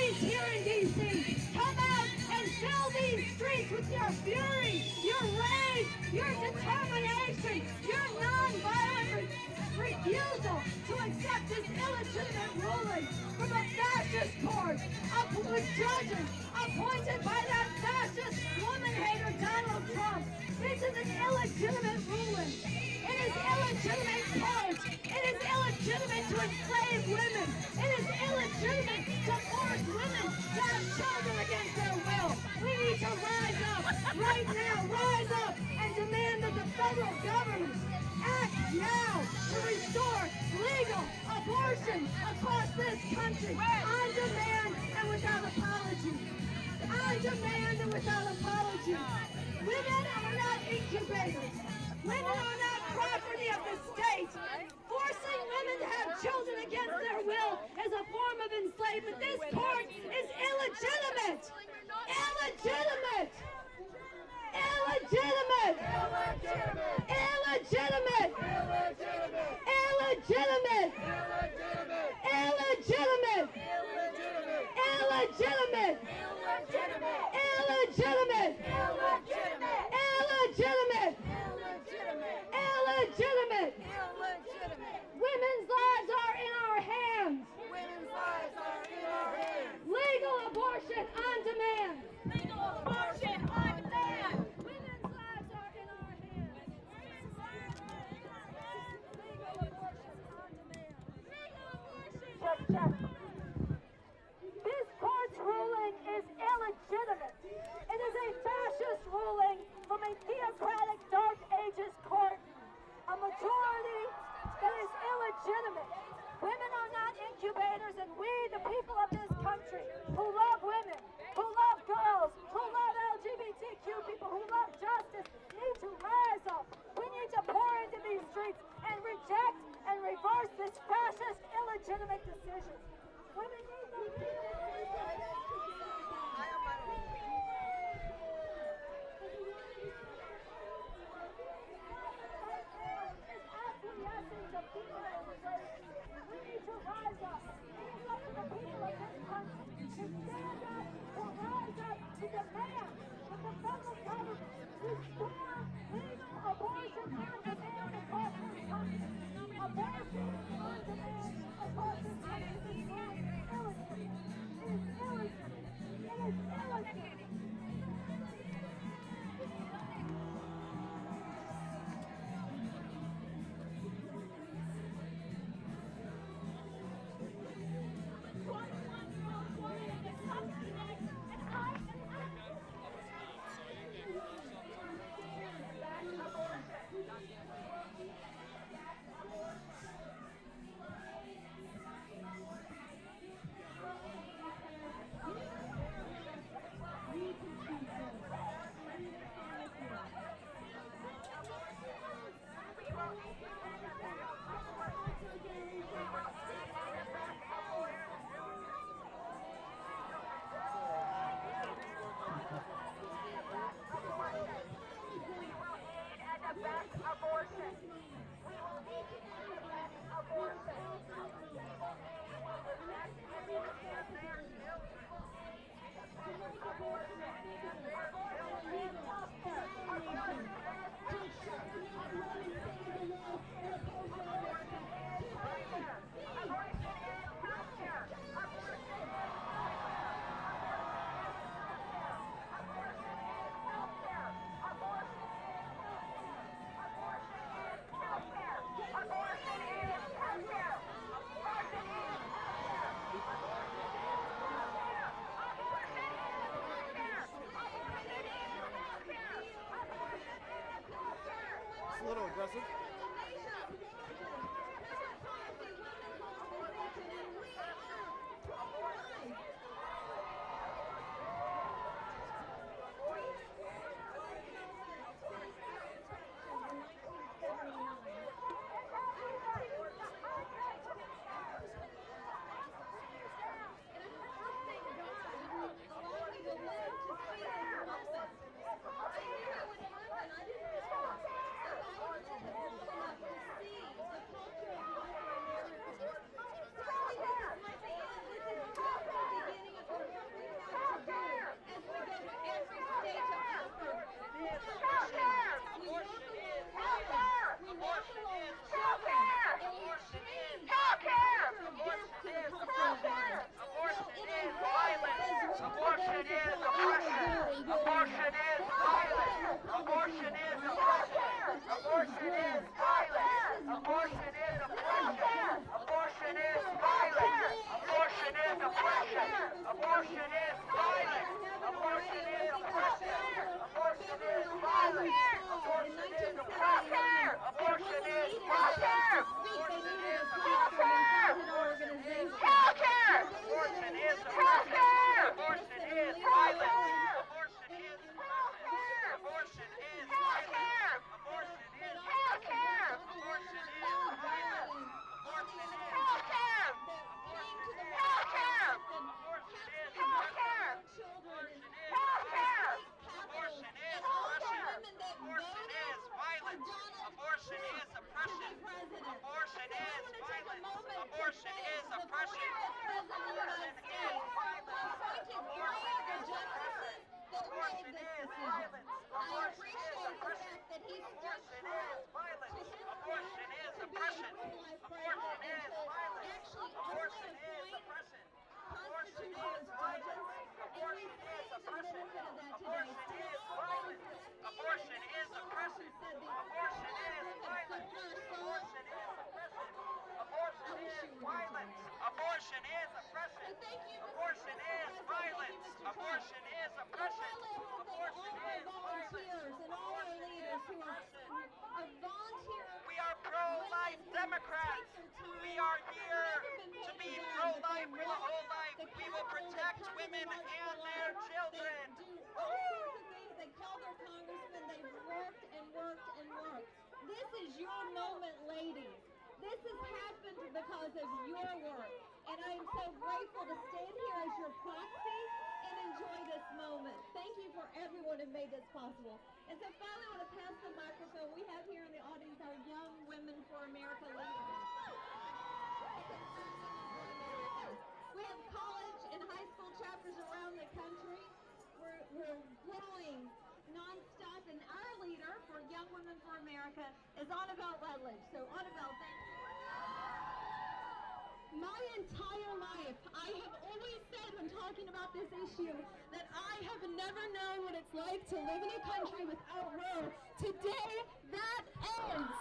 Please, here in D.C., come out and fill these streets with your fury, your rage, your determination, your nonviolent refusal to accept this illegitimate ruling from a fascist court with judges appointed by that fascist woman-hater Donald Trump. This is an illegitimate ruling. It is illegitimate court. It is illegitimate to enslave women. It is illegitimate to force women to have children against their will. We need to rise up right now, rise up and demand that the federal government act now to restore legal abortion across this country on demand and without apology. On demand and without apology. Women are not incubators. Women are not property of the state. Forcing women to have children against their will is a form of enslavement. This court is illegitimate. Illegitimate. Illegitimate. Illegitimate. Illegitimate. Illegitimate. Illegitimate. Illegitimate. Illegitimate. Illegitimate. Women's lives are in our hands. Women's lives are in our hands. Legal abortion on demand. Legal abortion on demand. Women's lives are in our hands. Women's lives are in our hands. Legal abortion on demand. Legal abortion. Check. This court's ruling is illegitimate. It is a fascist ruling from a theocratic Dark Ages court. A majority that is illegitimate. Women are not incubators, and we, the people of this country, who love women, who love girls, who love LGBTQ people, who love justice, need to rise up. We need to pour into these streets and reject and reverse this fascist, illegitimate decision. Women need to we need to rise up. It is up to the people of this country to stand up, to rise up, to demand that the federal government restore legal abortion on demand across this country. Abortion on demand across this country is illegitimate. It is illegitimate. It is illegitimate. A little aggressive. Abortion is violence. Abortion is oppression. Abortion is violence. Abortion is oppression. Abortion is violence. Abortion is oppression. Abortion is violence. Abortion is oppression. Abortion is violence. Abortion is healthcare. Abortion is healthcare. Abortion is oppression. Abortion is violence. Abortion is healthcare. Abortion is healthcare. Abortion is healthcare. Abortion is violence. Abortion is healthcare. Abortion is healthcare. Abortion is healthcare. Abortion is healthcare. Abortion is oppression. Abortion is violence. Abortion is oppression. Abortion is violence. Abortion is oppression. Abortion is violence. Abortion is violence. Abortion is oppression. Abortion is violence. Abortion is oppression. Abortion is violence. Abortion is oppression. Abortion is violence. Abortion is oppression. Abortion is violence. Abortion is oppression. Abortion is violence. Abortion is oppression. Abortion is violence. Abortion is oppression. Abortion is violence. Abortion is oppression. Abortion is violence. And all our leaders who are volunteering. We are pro-life Democrats. We are here to be pro-life for the whole life. We will protect women and their children. They call their congressmen, they've worked and worked and worked. This is your moment, ladies. This has happened because of your work. And I am so grateful to stand here as your proxy and enjoy this moment. Thank you for everyone who made this possible. And so finally, I want to pass the microphone. We have here in the audience our Young Women for America leaders. We have college and high school chapters around the country. We're growing nonstop, and our leader for Young Women for America is Annabelle Rutledge. So Annabelle, thank you. My entire life, I have always said when talking about this issue that I have never known what it's like to live in a country without Roe. Today, that ends.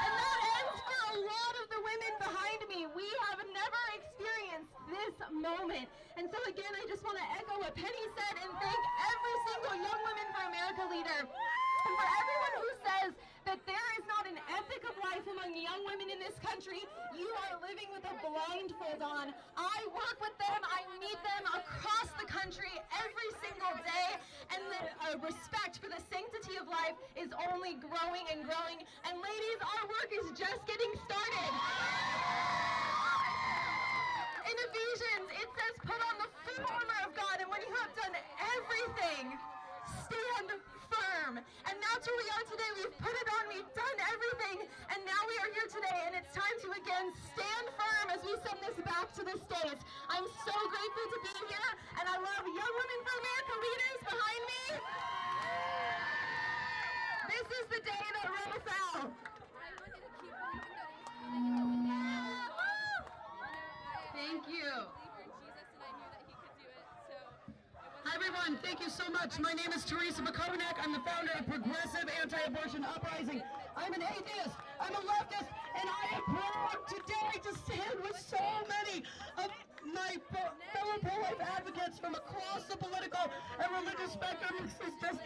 And that ends for a lot of the women behind me. We have never experienced this moment. And so again, I just want to echo what Penny said and thank every single Young Women for America leader. And for everyone who says that there is not an ethic of life among young women in this country, you are living with a blindfold on. I work with them, I meet them across the country every single day, and the respect for the sanctity of life is only growing and growing. And ladies, our work is just getting started. In Ephesians, it says, put on the full armor of God, and when you have done everything, stand firm. And that's where we are today. We've put it on, we've done everything, and now we are here today, and it's time to again stand firm as we send this back to the States. I'm so grateful to be here, and I love Young Women for America leaders behind me. This is the day that Roe fell. Thank you. Hi everyone, thank you so much. My name is Teresa McConack. I'm the founder of Progressive Anti-Abortion Uprising. I'm an atheist, I'm a leftist, and I am proud today to stand with so many of my fellow pro-life advocates from across the political and religious spectrum. This is just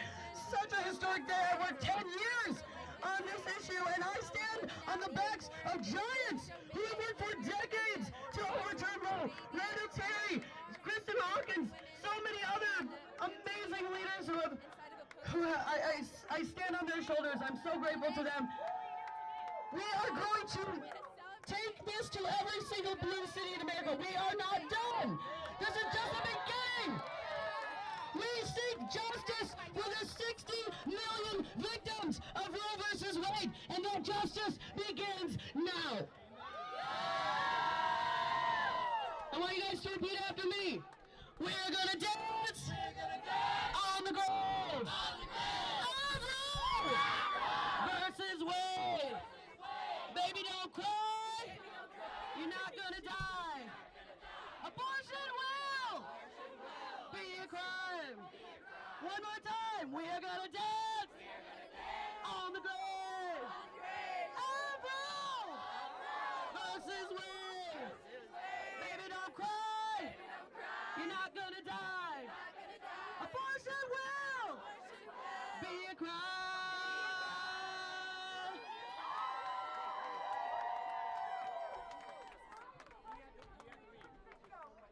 such a historic day. I worked 10 years on this issue, and I stand on the backs of giants who have worked for decades to overturn Roe. Rhoda Terry, Kristen Hawkins, so many other amazing leaders who I stand on their shoulders. I'm so grateful to them. We are going to take this to every single blue city in America. We are not done. This is just the beginning. We seek justice for the 60 million victims of Roe versus Wade, and that justice begins now. I want you guys to repeat after me. We're gonna dance on the grove of Roe versus Wade. Baby, don't cry. You're not gonna die. Abortion will be a crime. One more time. We are gonna dance On the grave! April! Versus Wade! Baby, don't cry! You're not gonna die! Abortion will be a crime!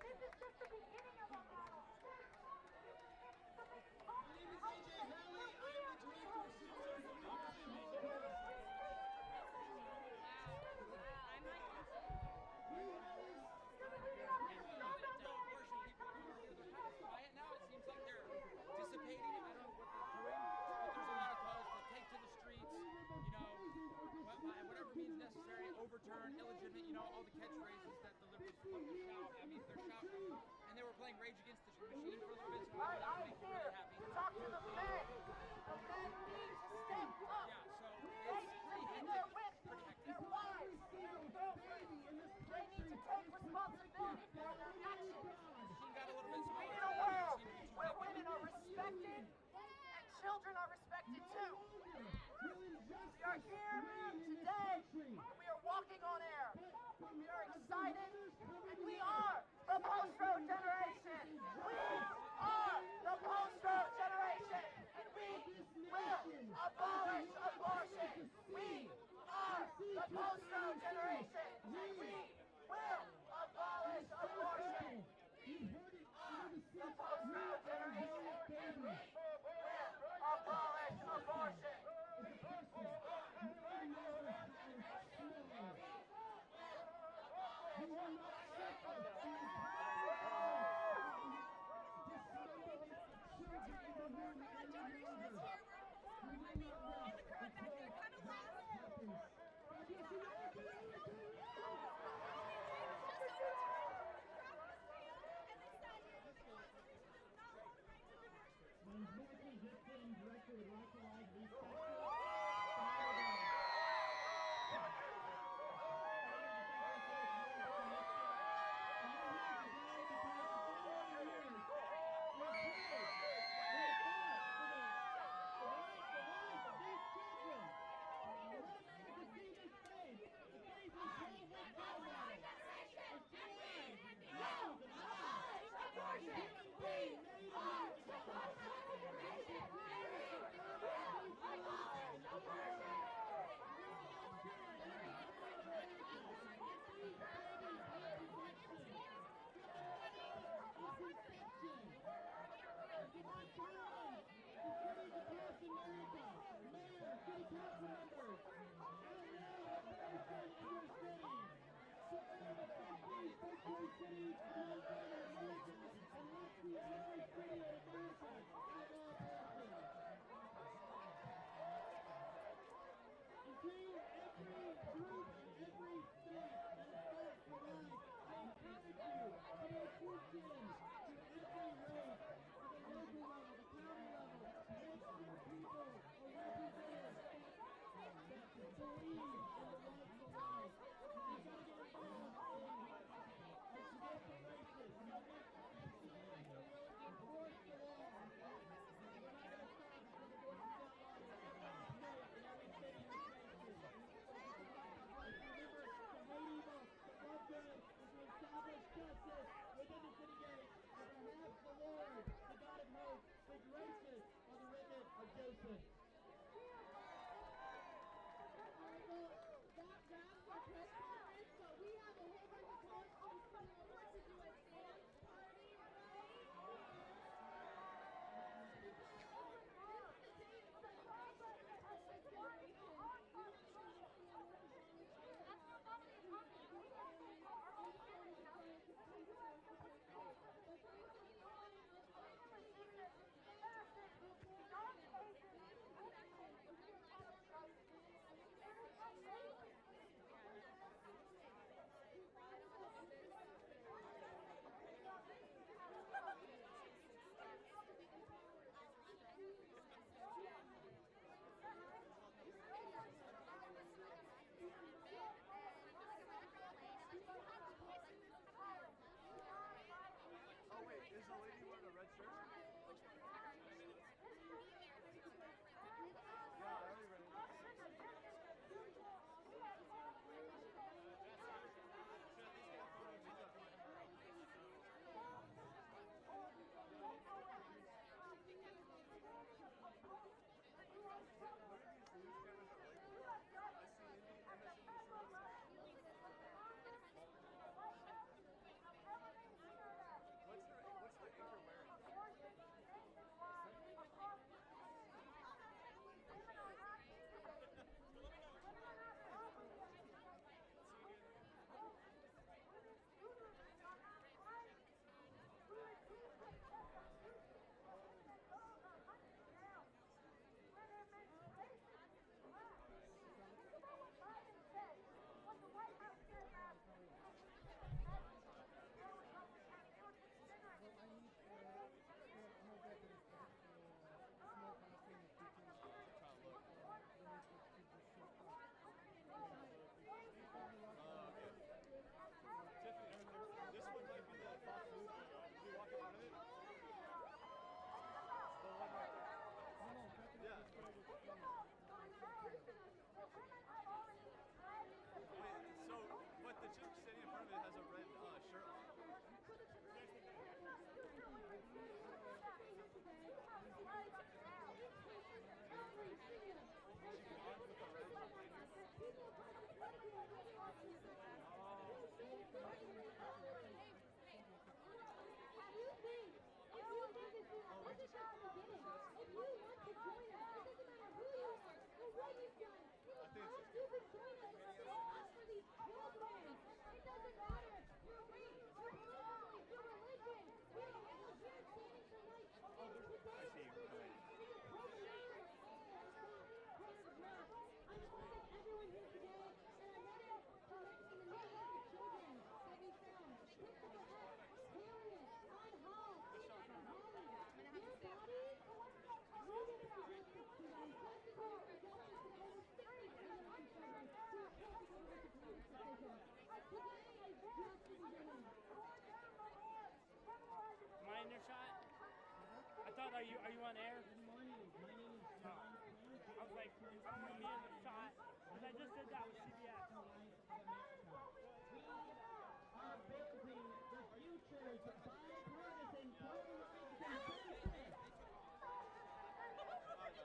This is just the beginning of our battle. My name is AJ Hurley. I am the director of Citizens of Now it seems like they're dissipating. I don't know what they're doing, but there's a lot of calls to take to the streets, you know, whatever means necessary, overturn, illegitimate, you know, all the catchphrases that the liberals love to shout. I mean, they're shouting, and they were playing Rage Against the Machine for a little bit, so that would make me really happy. Talk to the men. The men need to step up. Yeah, so They it's need to pretty be hectic. there with their wives, their girlfriends. They need to take responsibility for their actions. Machine got a little bit We smaller. need a world where women are respected and children are respected too. We are here today. We are walking on air. We are excited, and we are the post-road generation. We are the post-road generation, and we will abolish abortion. We are the post-road generation, and we will abolish abortion. The post-road generation will abolish abortion. Oh wait, is the lady wearing a red shirt? Yeah, I already read it. thought, are you on air? Good morning. My name is John. I was like, is that going to be in the shot? Because I just did that with CBS. We are building the future's bipartisan pro-life consensus.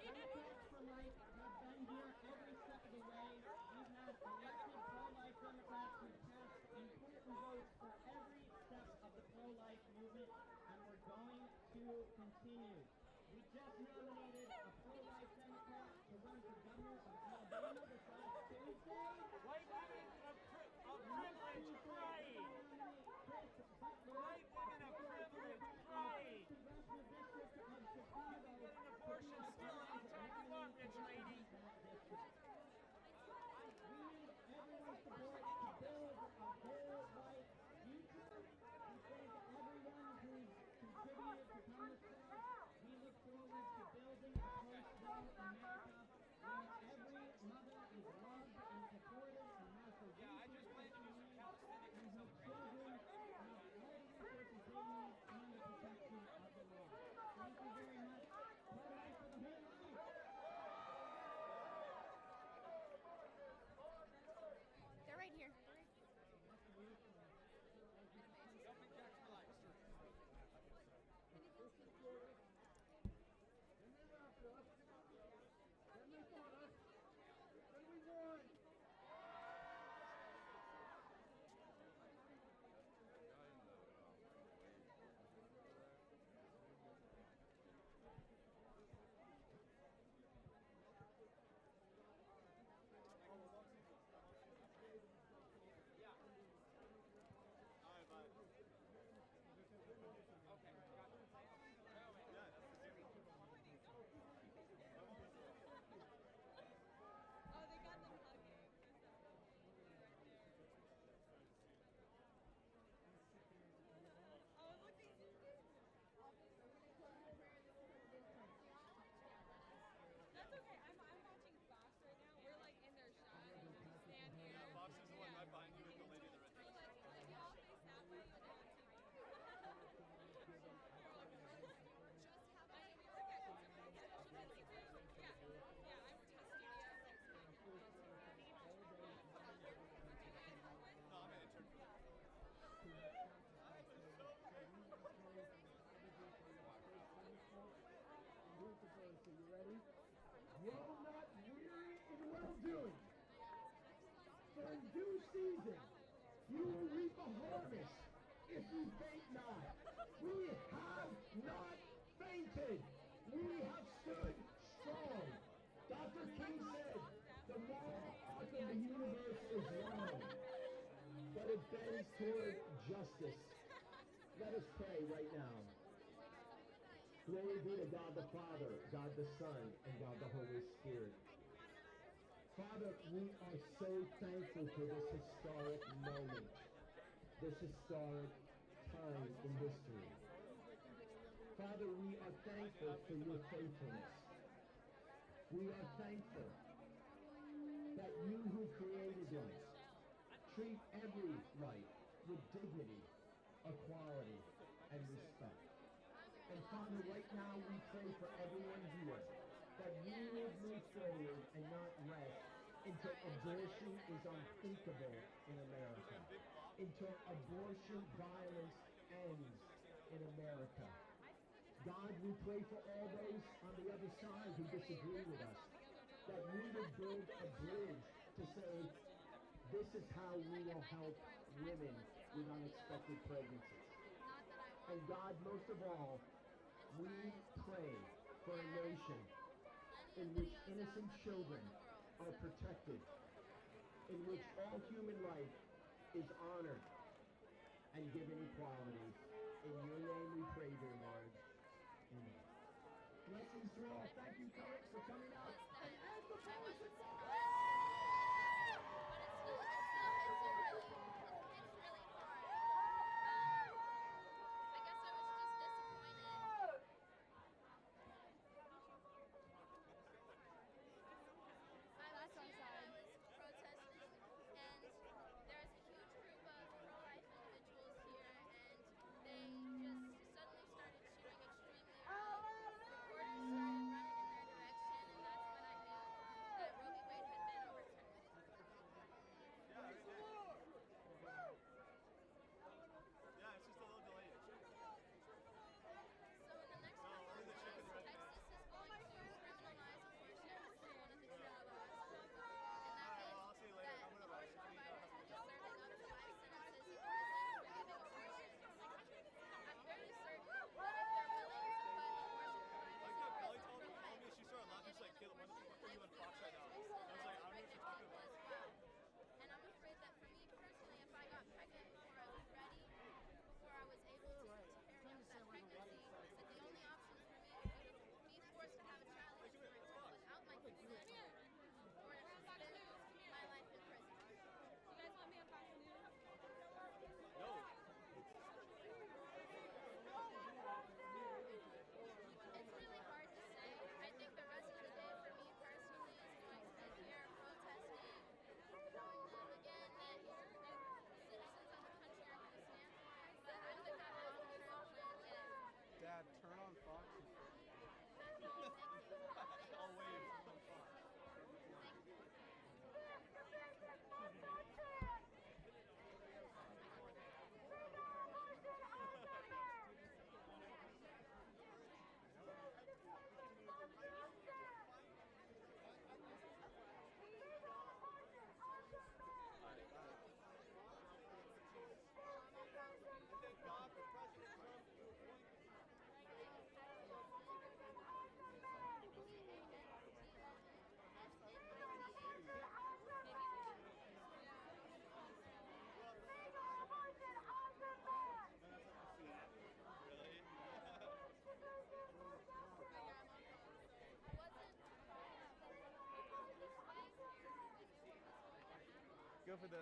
Democrats for Life have been here every step of the way. We've had elected pro-life Democrats who've cast important votes for every step of the pro-life movement, and we're going to continue. We just nominated a pro-life Democrat to run for governor of Alabama this last Tuesday. White women of privilege crying. White women of privilege crying. You can get an abortion still anytime you want, rich lady. We need everyone's support to build a whole life future. We thank everyone who's contributed to come this far. We look forward to building a post-war America where every mother is loved and supported and has the Yeah, I just plan to do some calisthenics and children celebrate. have all the resources they need and the protection of the law. Thank you very much. Pro-life for the whole life. They're right here. Jumping jacks for life. Oh, they got them hugging. Oh, look, they did it. That's okay. I'm watching Fox right now. We're like in their shot. We just stand here. Yeah, Fox is the one right behind you with the lady in the red We're dress. like, if you all face that way, you'll be on TV. Just have I mean, we look at conservative television and TV. Yeah, yeah, I'm just studio. No, I'm an intern for them. So you ready? Well not weary in well doing. For in due season you will reap a harvest if you faint not. We have not fainted. We have stood strong. Dr. King said, the moral arc of the universe is long, but it bends toward justice. Let us pray right now. Glory be to God the Father, God the Son, and God the Holy Spirit. Father, we are so thankful for this historic moment, this historic time in history. Father, we are thankful for your faithfulness. We are thankful that you who created life treat every life with dignity, equality, and respect. And Father, right now we pray for everyone here that we would move forward and not rest until abortion is unthinkable in America, until abortion violence ends in America. God, we pray for all those on the other side who disagree with us, that we would build a bridge to say, this is how we will help women with unexpected pregnancies. And God, most of all, we pray for a nation in which innocent children are protected, in which all human life is honored and given equality. In your name we pray, dear Lord. Amen. Blessings to all. Thank you, Coach, for coming out. And as the abortion Protesting, and there's a huge group of pro-life individuals here, and they just suddenly started shooting extremely early. for the.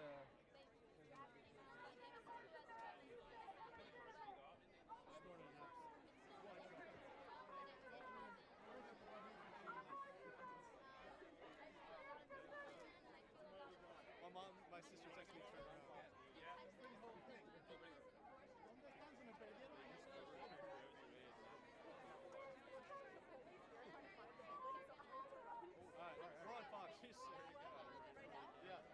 My sister texted me to turn around. Alright, we're on Fox. She's yeah.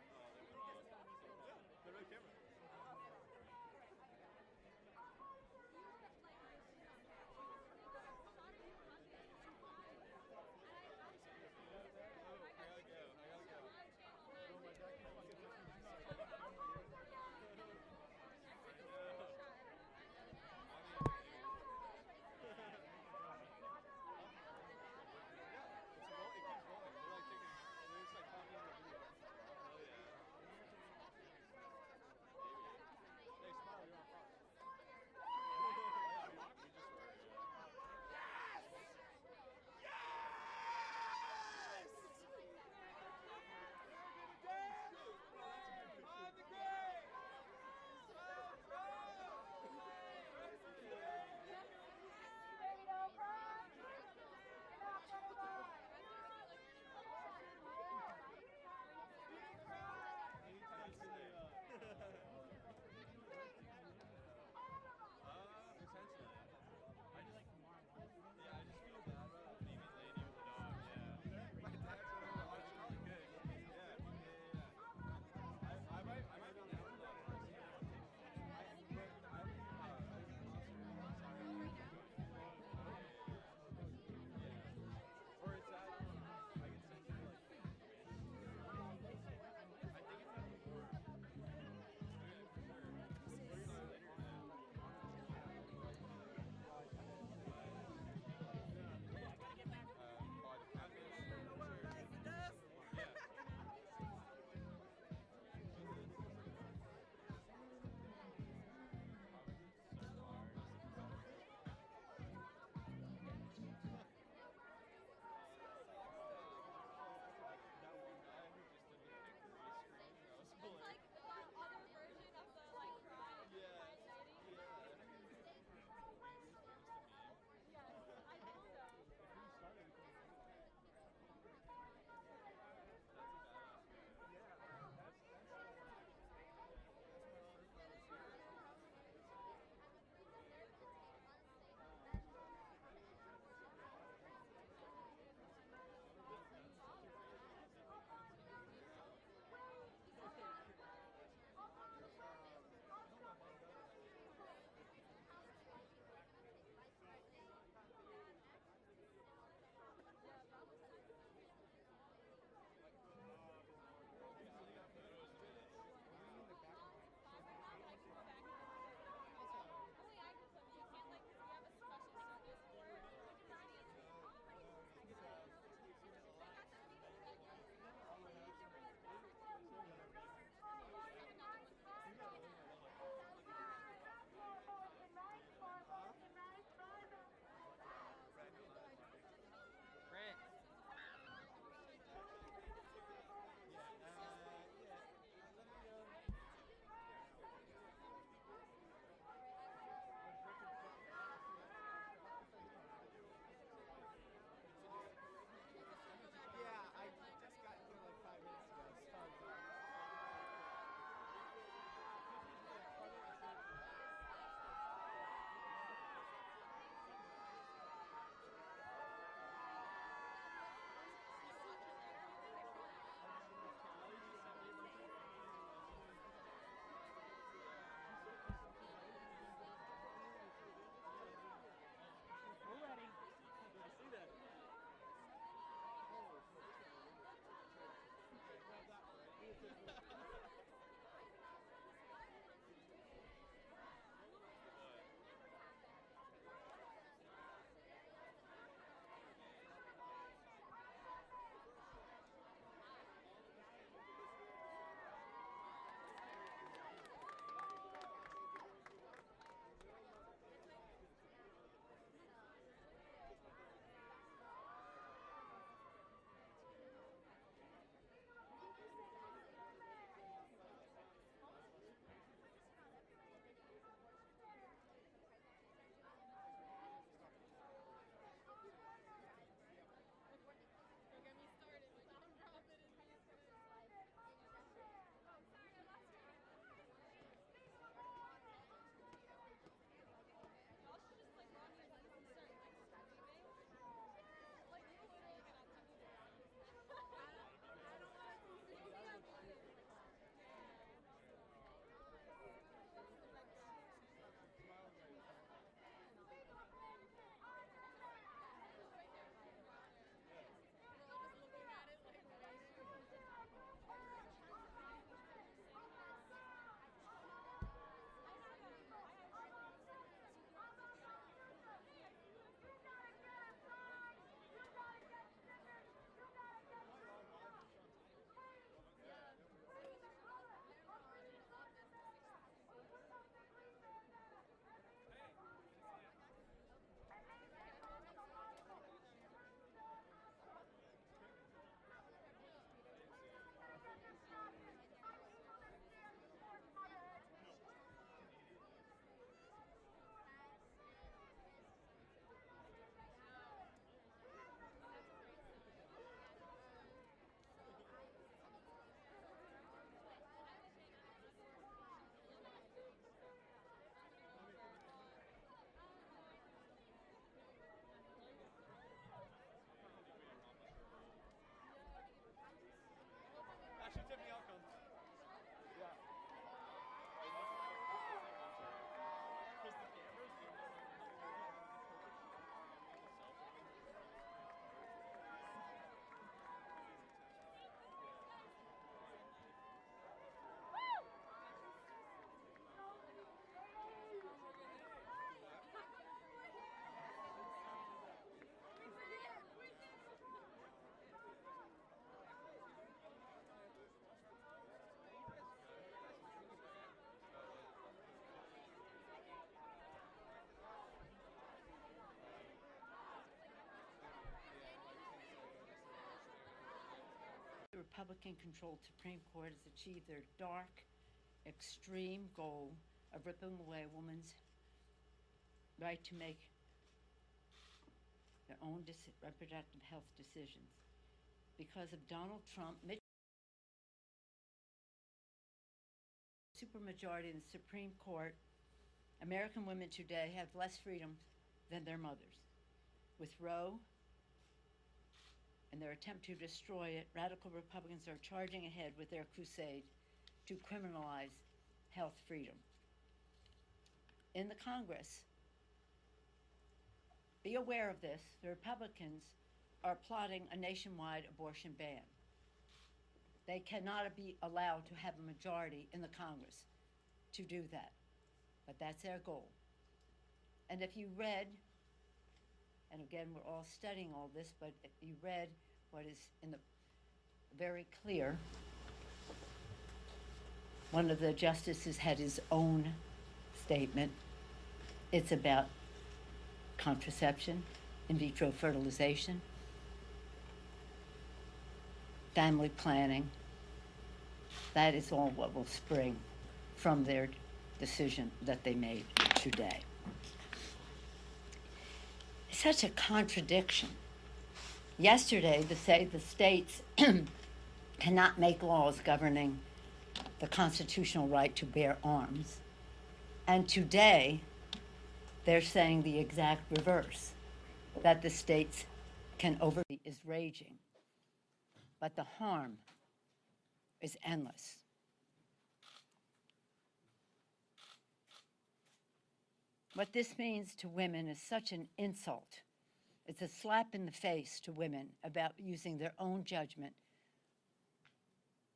Republican-controlled Supreme Court has achieved their dark, extreme goal of ripping away a woman's right to make their own reproductive health decisions. Because of Donald Trump, supermajority in the Supreme Court, American women today have less freedom than their mothers. With Roe and their attempt to destroy it, radical Republicans are charging ahead with their crusade to criminalize health freedom. In the Congress, be aware of this, the Republicans are plotting a nationwide abortion ban. They cannot be allowed to have a majority in the Congress to do that, but that's their goal. And if you read, and again, we're all studying all this, but if you read what is in the very clear, one of the justices had his own statement. It's about contraception, in vitro fertilization, family planning. That is all what will spring from their decision that they made today. It's such a contradiction. Yesterday, they say the states cannot make laws governing the constitutional right to bear arms. And today, they're saying the exact reverse, that the states can is raging. But the harm is endless. What this means to women is such an insult. It's a slap in the face to women about using their own judgment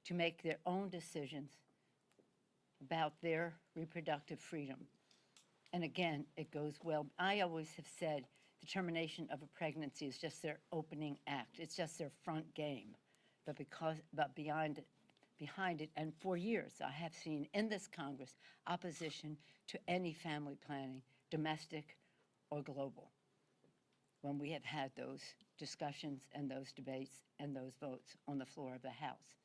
to make their own decisions about their reproductive freedom. And again, it goes well. I always have said the termination of a pregnancy is just their opening act. It's just their front game. But behind it, and for years, I have seen in this Congress opposition to any family planning, domestic or global, when we have had those discussions and those debates and those votes on the floor of the House.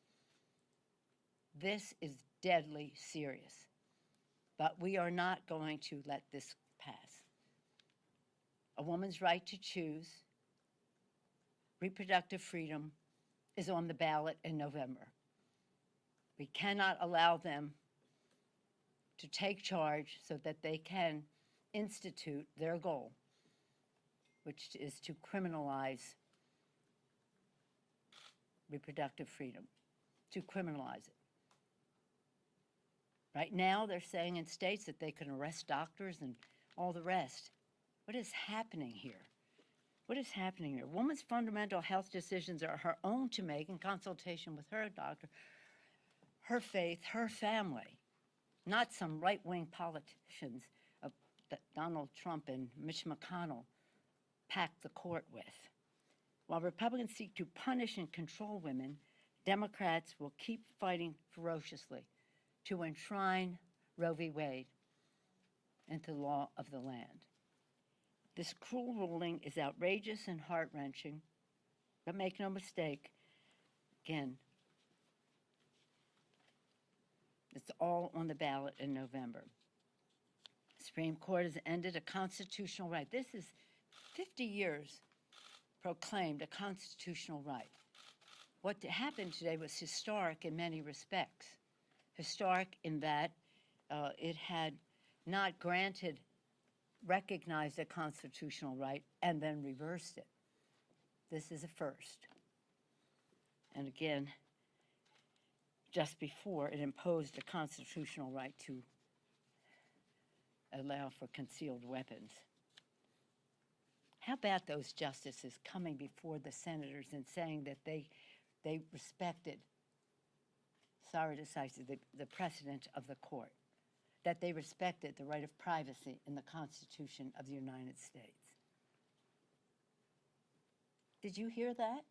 This is deadly serious, but we are not going to let this pass. A woman's right to choose reproductive freedom is on the ballot in November. We cannot allow them to take charge so that they can institute their goal, which is to criminalize reproductive freedom, to criminalize it. Right now, they're saying in states that they can arrest doctors and all the rest. What is happening here? What is happening here? A woman's fundamental health decisions are her own to make in consultation with her doctor, her faith, her family, not some right-wing politicians that Donald Trump and Mitch McConnell packed the court with. While Republicans seek to punish and control women, Democrats will keep fighting ferociously to enshrine Roe v. Wade into the law of the land. This cruel ruling is outrageous and heart-wrenching, but make no mistake, again, it's all on the ballot in November. The Supreme Court has ended a constitutional right. This is 50 years proclaimed a constitutional right. What happened today was historic in many respects. Historic in that it had not recognized a constitutional right and then reversed it. This is a first. And again, just before it imposed a constitutional right to allow for concealed weapons. How about those justices coming before the senators and saying that they respected, sorry to say, the precedent of the court, that they respected the right of privacy in the Constitution of the United States? Did you hear that?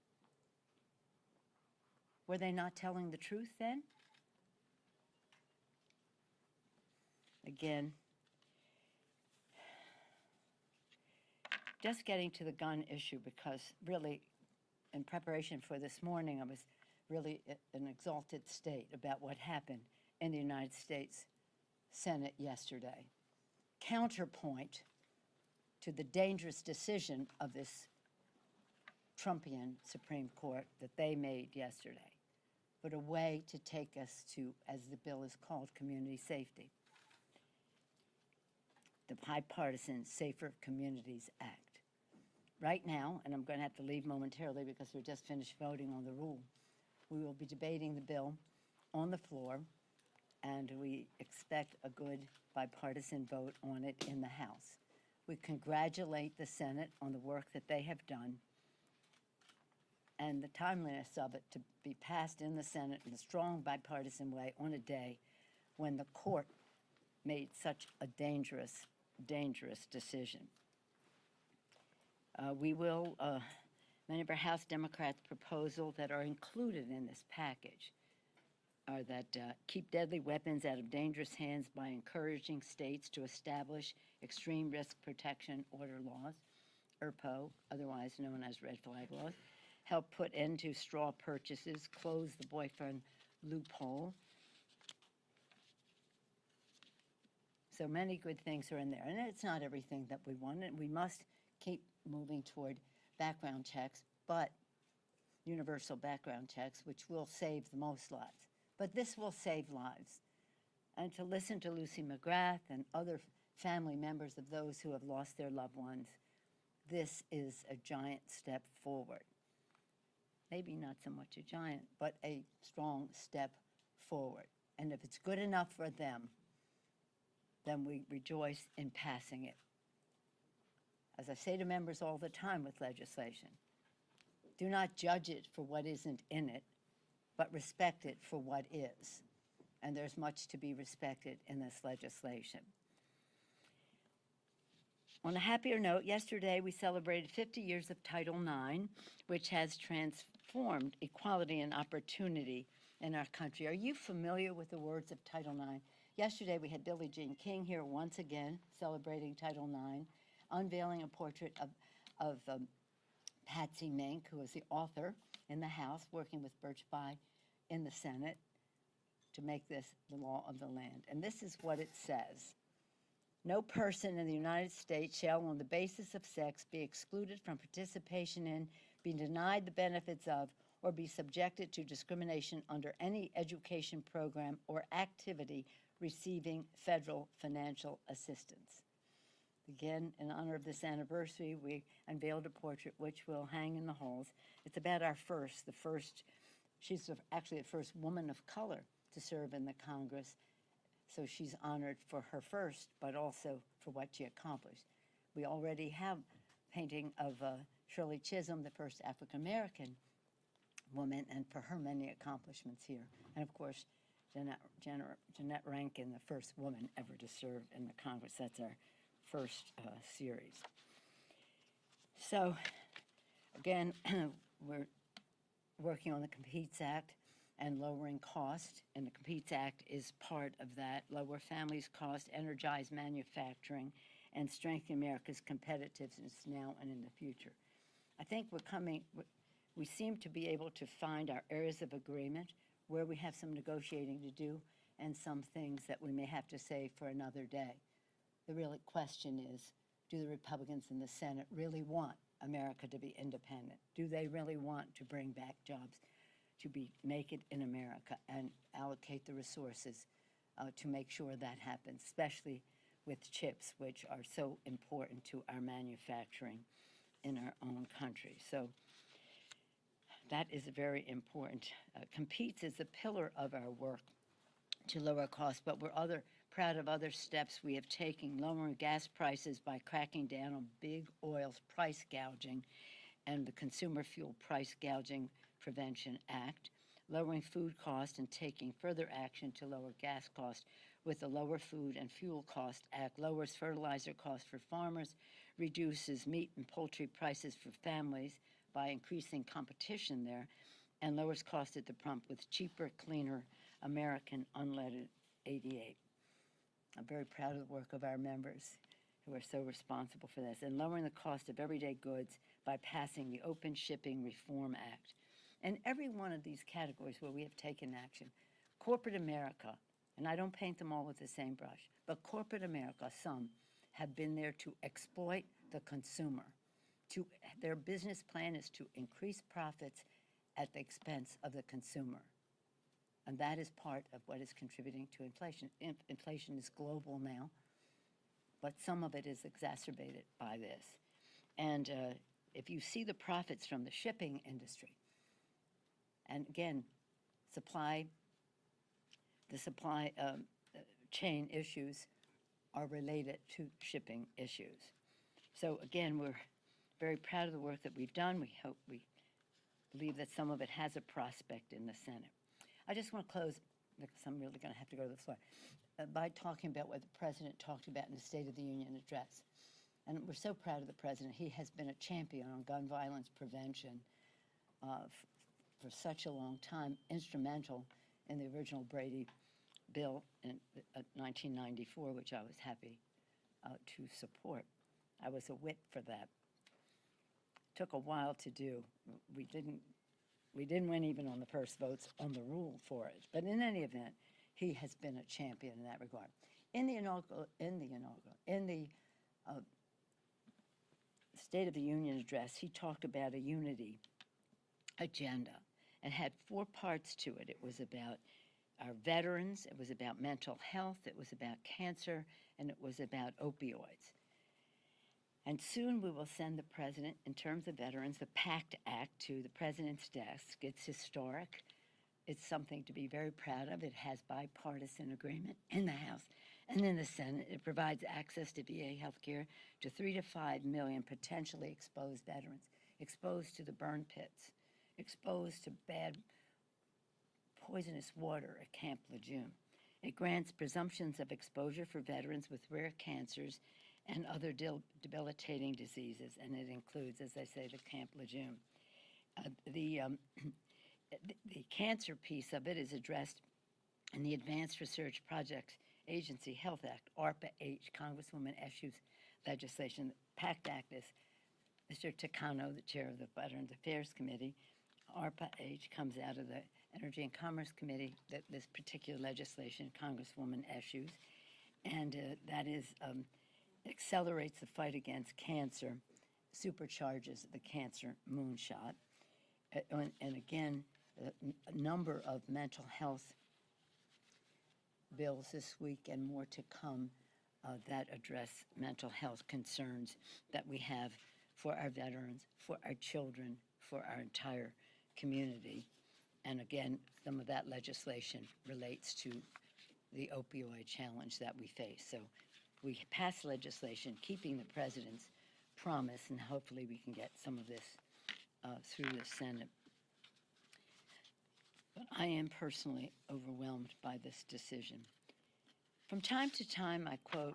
Were they not telling the truth then? Again, just getting to the gun issue, because really, in preparation for this morning, I was really an exalted state about what happened in the United States Senate yesterday. Counterpoint to the dangerous decision of this Trumpian Supreme Court that they made yesterday, but a way to take us to, as the bill is called, community safety. The Bipartisan Safer Communities Act. Right now, and I'm going to have to leave momentarily because we're just finished voting on the rule, we will be debating the bill on the floor, and we expect a good bipartisan vote on it in the House. We congratulate the Senate on the work that they have done and the timeliness of it to be passed in the Senate in a strong bipartisan way on a day when the court made such a dangerous, dangerous decision. Many of our House Democrats' proposals that are included in this package are that keep deadly weapons out of dangerous hands by encouraging states to establish extreme risk protection order laws, ERPO, otherwise known as red flag laws, help put end to straw purchases, close the boyfriend loophole. So many good things are in there. And it's not everything that we want, and we must keep moving toward background checks, but universal background checks, which will save the most lives. But this will save lives. And to listen to Lucy McGrath and other family members of those who have lost their loved ones, this is a giant step forward. Maybe not so much a giant, but a strong step forward. And if it's good enough for them, then we rejoice in passing it. As I say to members all the time with legislation, do not judge it for what isn't in it, but respect it for what is. And there's much to be respected in this legislation. On a happier note, yesterday we celebrated 50 years of Title IX, which has transformed equality and opportunity in our country. Are you familiar with the words of Title IX? Yesterday we had Billie Jean King here once again celebrating Title IX, unveiling a portrait of Patsy Mink, who is the author in the House, working with Birch Bayh in the Senate to make this the law of the land. And this is what it says. No person in the United States shall, on the basis of sex, be excluded from participation in, be denied the benefits of, or be subjected to discrimination under any education program or activity receiving federal financial assistance. Again, in honor of this anniversary, we unveiled a portrait which will hang in the halls. It's about our she's actually the first woman of color to serve in the Congress, so she's honored for her first, but also for what she accomplished. We already have painting of Shirley Chisholm, the first African-American woman, and for her many accomplishments here. And of course, Jeanette Rankin, the first woman ever to serve in the Congress. That's our first series. So, again, we're working on the Competes Act and lowering cost, and the Competes Act is part of that. Lower families' cost, energize manufacturing, and strengthen America's competitiveness now and in the future. I think we seem to be able to find our areas of agreement where we have some negotiating to do and some things that we may have to save for another day. The real question is, do the Republicans in the Senate really want America to be independent? Do they really want to bring back jobs, to make it in America and allocate the resources to make sure that happens, especially with chips, which are so important to our manufacturing in our own country? So that is very important. Competes is a pillar of our work to lower costs, but we're proud of other steps we have taken, lowering gas prices by cracking down on big oil's price gouging and the Consumer Fuel Price Gouging Prevention Act, lowering food costs and taking further action to lower gas costs with the Lower Food and Fuel Cost Act, lowers fertilizer costs for farmers, reduces meat and poultry prices for families by increasing competition there, and lowers costs at the pump with cheaper, cleaner American unleaded 88. I'm very proud of the work of our members who are so responsible for this, and lowering the cost of everyday goods by passing the Open Shipping Reform Act, In every one of these categories where we have taken action, corporate America, and I don't paint them all with the same brush, but corporate America, some, have been there to exploit the consumer. Their business plan is to increase profits at the expense of the consumer. And that is part of what is contributing to inflation. Inflation is global now, but some of it is exacerbated by this. And if you see the profits from the shipping industry, and again, the supply chain issues are related to shipping issues. So again, we're very proud of the work that we've done. We believe that some of it has a prospect in the Senate. I just want to close, because I'm really going to have to go to the floor, by talking about what the President talked about in the State of the Union address. And we're so proud of the President. He has been a champion on gun violence prevention for such a long time, instrumental in the original Brady bill in 1994, which I was happy to support. I was a whip for that. Took a while to do. We didn't win even on the first votes on the rule for it. But in any event, he has been a champion in that regard. In the State of the Union address, he talked about a unity agenda and had 4 parts to it. It was about our veterans, it was about mental health, it was about cancer, and it was about opioids. And soon we will send the President, in terms of veterans, the PACT Act to the President's desk. It's historic. It's something to be very proud of. It has bipartisan agreement in the House and in the Senate. It provides access to VA health care to 3 to 5 million potentially exposed veterans, exposed to the burn pits, exposed to bad poisonous water at Camp Lejeune. It grants presumptions of exposure for veterans with rare cancers and other debilitating diseases, and it includes, as I say, the Camp Lejeune. The cancer piece of it is addressed in the Advanced Research Projects Agency Health Act, ARPA-H, Congresswoman Eshu's legislation. The PACT Act is Mr. Takano, the chair of the Veterans Affairs Committee. ARPA-H comes out of the Energy and Commerce Committee, this particular legislation, Congresswoman Eshu's, and that is accelerates the fight against cancer, supercharges the cancer moonshot, and again, a number of mental health bills this week and more to come that address mental health concerns that we have for our veterans, for our children, for our entire community. And again, some of that legislation relates to the opioid challenge that we face. So we pass legislation keeping the President's promise, and hopefully we can get some of this through the Senate. But I am personally overwhelmed by this decision. From time to time, I quote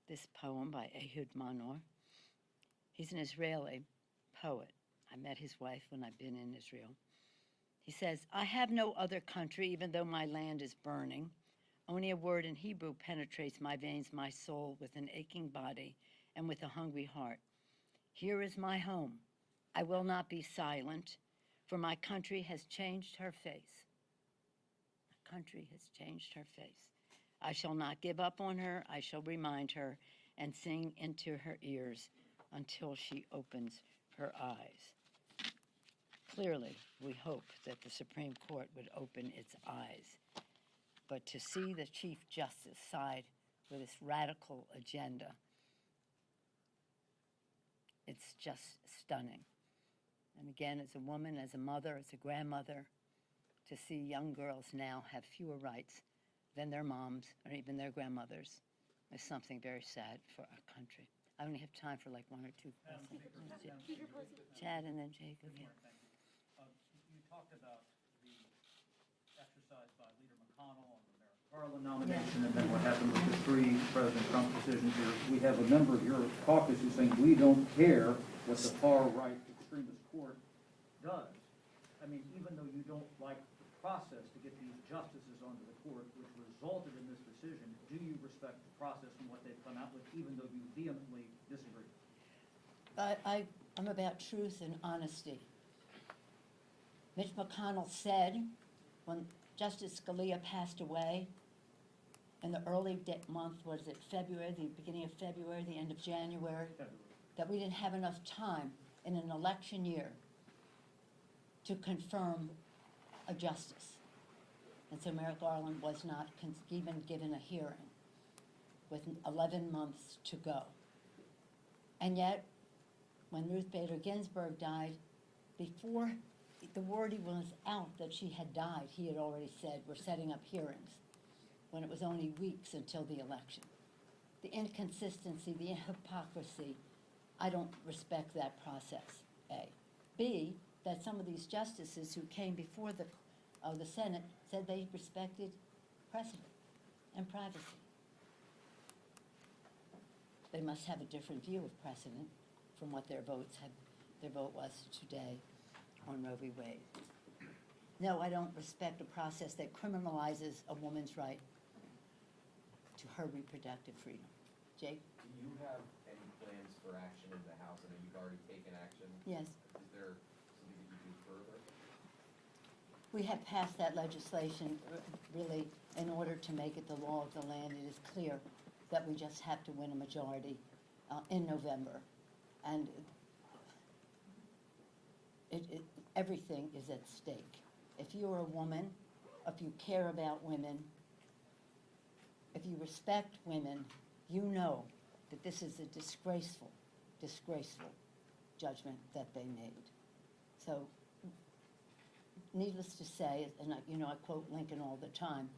this poem by Ehud Manor. He's an Israeli poet. I met his wife when I've been in Israel. He says, "I have no other country, even though my land is burning. Only a word in Hebrew penetrates my veins, my soul, with an aching body and with a hungry heart. Here is my home. I will not be silent, for my country has changed her face. My country has changed her face. I shall not give up on her. I shall remind her and sing into her ears until she opens her eyes." Clearly, we hope that the Supreme Court would open its eyes. But to see the Chief Justice side with this radical agenda, it's just stunning. And again, as a woman, as a mother, as a grandmother, to see young girls now have fewer rights than their moms or even their grandmothers is something very sad for our country. I only have time for like 1 or 2 questions. Chad and then Jake. Okay. You talked about the exercise by Leader McConnell on the Merrick Garland nomination, and then what happened with the 3 President Trump decisions here. We have a member of your caucus who's saying we don't care what the far-right extremist court does. I mean, even though you don't like the process to get these justices onto the court, which resulted in this decision, do you respect the process and what they've come out with, even though you vehemently disagree? I'm about truth and honesty. Mitch McConnell said when Justice Scalia passed away in the early month, was it February, the beginning of February, the end of January, that we didn't have enough time in an election year to confirm a justice. And so Merrick Garland was not even given a hearing with 11 months to go. And yet, when Ruth Bader Ginsburg died, before the word was out that she had died, he had already said, we're setting up hearings, when it was only weeks until the election. The inconsistency, the hypocrisy, I don't respect that process, A. B, that some of these justices who came before the Senate said they respected precedent and privacy. They must have a different view of precedent from what their vote was today on Roe v. Wade. No, I don't respect a process that criminalizes a woman's right to her reproductive freedom. Jake? Do you have any plans for action in the House? I know you've already taken action. Yes. Is there something that you do further? We have passed that legislation really in order to make it the law of the land. It is clear that we just have to win a majority in November. And everything is at stake. If you're a woman, if you care about women, if you respect women, you know that this is a disgraceful judgment that they made. So, needless to say, and I quote Lincoln all the time,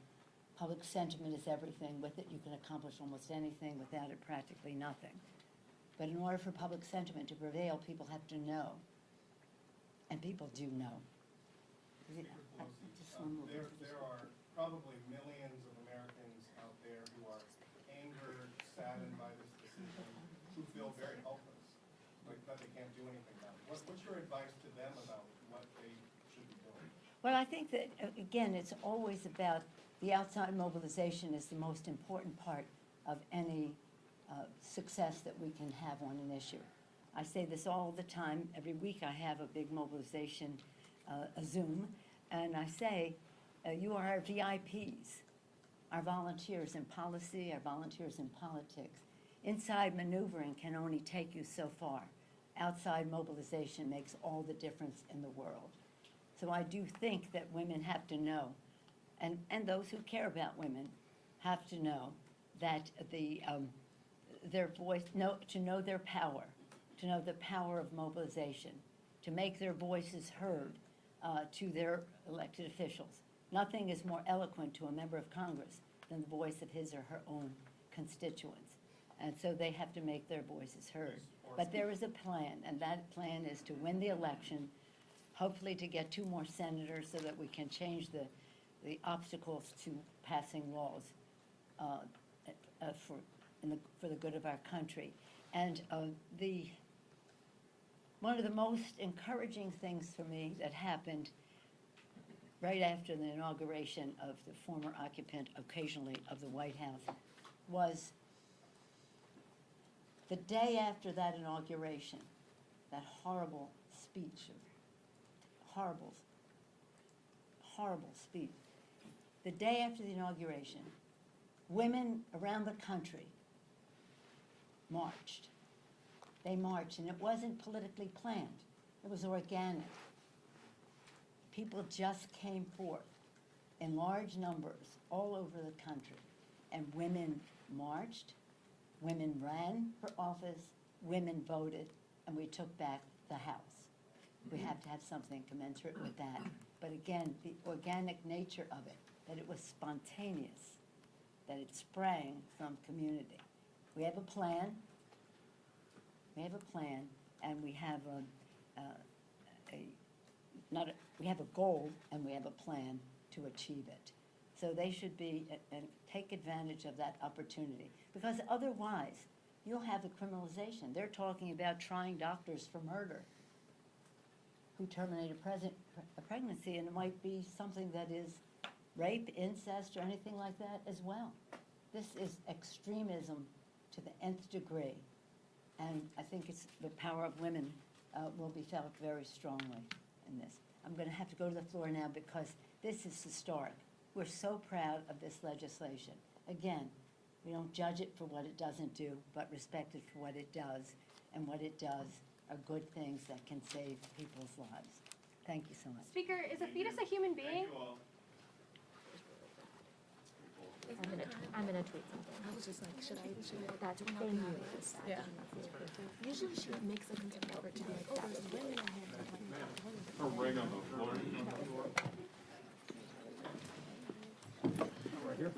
public sentiment is everything. With it, you can accomplish almost anything. Without it, practically nothing. But in order for public sentiment to prevail, people have to know. And people do know. There are probably millions of Americans out there who are angered, saddened by this decision, who feel very helpless, like that they can't do anything about it. What's your advice to them about what they should be doing? Well, I think that, again, it's always about the outside mobilization is the most important part of any success that we can have on an issue. I say this all the time. Every week I have a big mobilization, a Zoom, and I say, you are our VIPs, our volunteers in policy, our volunteers in politics. Inside maneuvering can only take you so far. Outside mobilization makes all the difference in the world. So I do think that women have to know, and those who care about women have to know that their voice, to know their power, to know the power of mobilization, to make their voices heard to their elected officials. Nothing is more eloquent to a member of Congress than the voice of his or her own constituents. And so they have to make their voices heard. But there is a plan, and that plan is to win the election, hopefully to get 2 more senators so that we can change the obstacles to passing laws for the good of our country. And one of the most encouraging things for me that happened right after the inauguration of the former occupant, occasionally, of the White House was the day after that inauguration, that horrible speech, horrible speech. The day after the inauguration, women around the country marched. They marched, and it wasn't politically planned. It was organic. People just came forth in large numbers all over the country, and women marched, women ran for office, women voted, and we took back the House. We have to have something commensurate with that. But again, the organic nature of it, that it was spontaneous, that it sprang from community. We have a plan. And we have we have a goal, and we have a plan to achieve it. So they should be and take advantage of that opportunity, because otherwise you'll have the criminalization. They're talking about trying doctors for murder who terminate a pregnancy, and it might be something that is rape, incest, or anything like that as well. This is extremism to the nth degree. And I think it's the power of women will be felt very strongly in this. I'm going to have to go to the floor now because this is historic. We're so proud of this legislation. Again, we don't judge it for what it doesn't do, but respect it for what it does. And what it does are good things that can save people's lives. Thank you so much. Speaker, is a fetus a human being? I'm gonna tweet something. I was just like, should I that's when they knew it was sad. Yeah. Usually she makes a consent effort to be like, oh, there's women in here. A ring on the floor. Right here.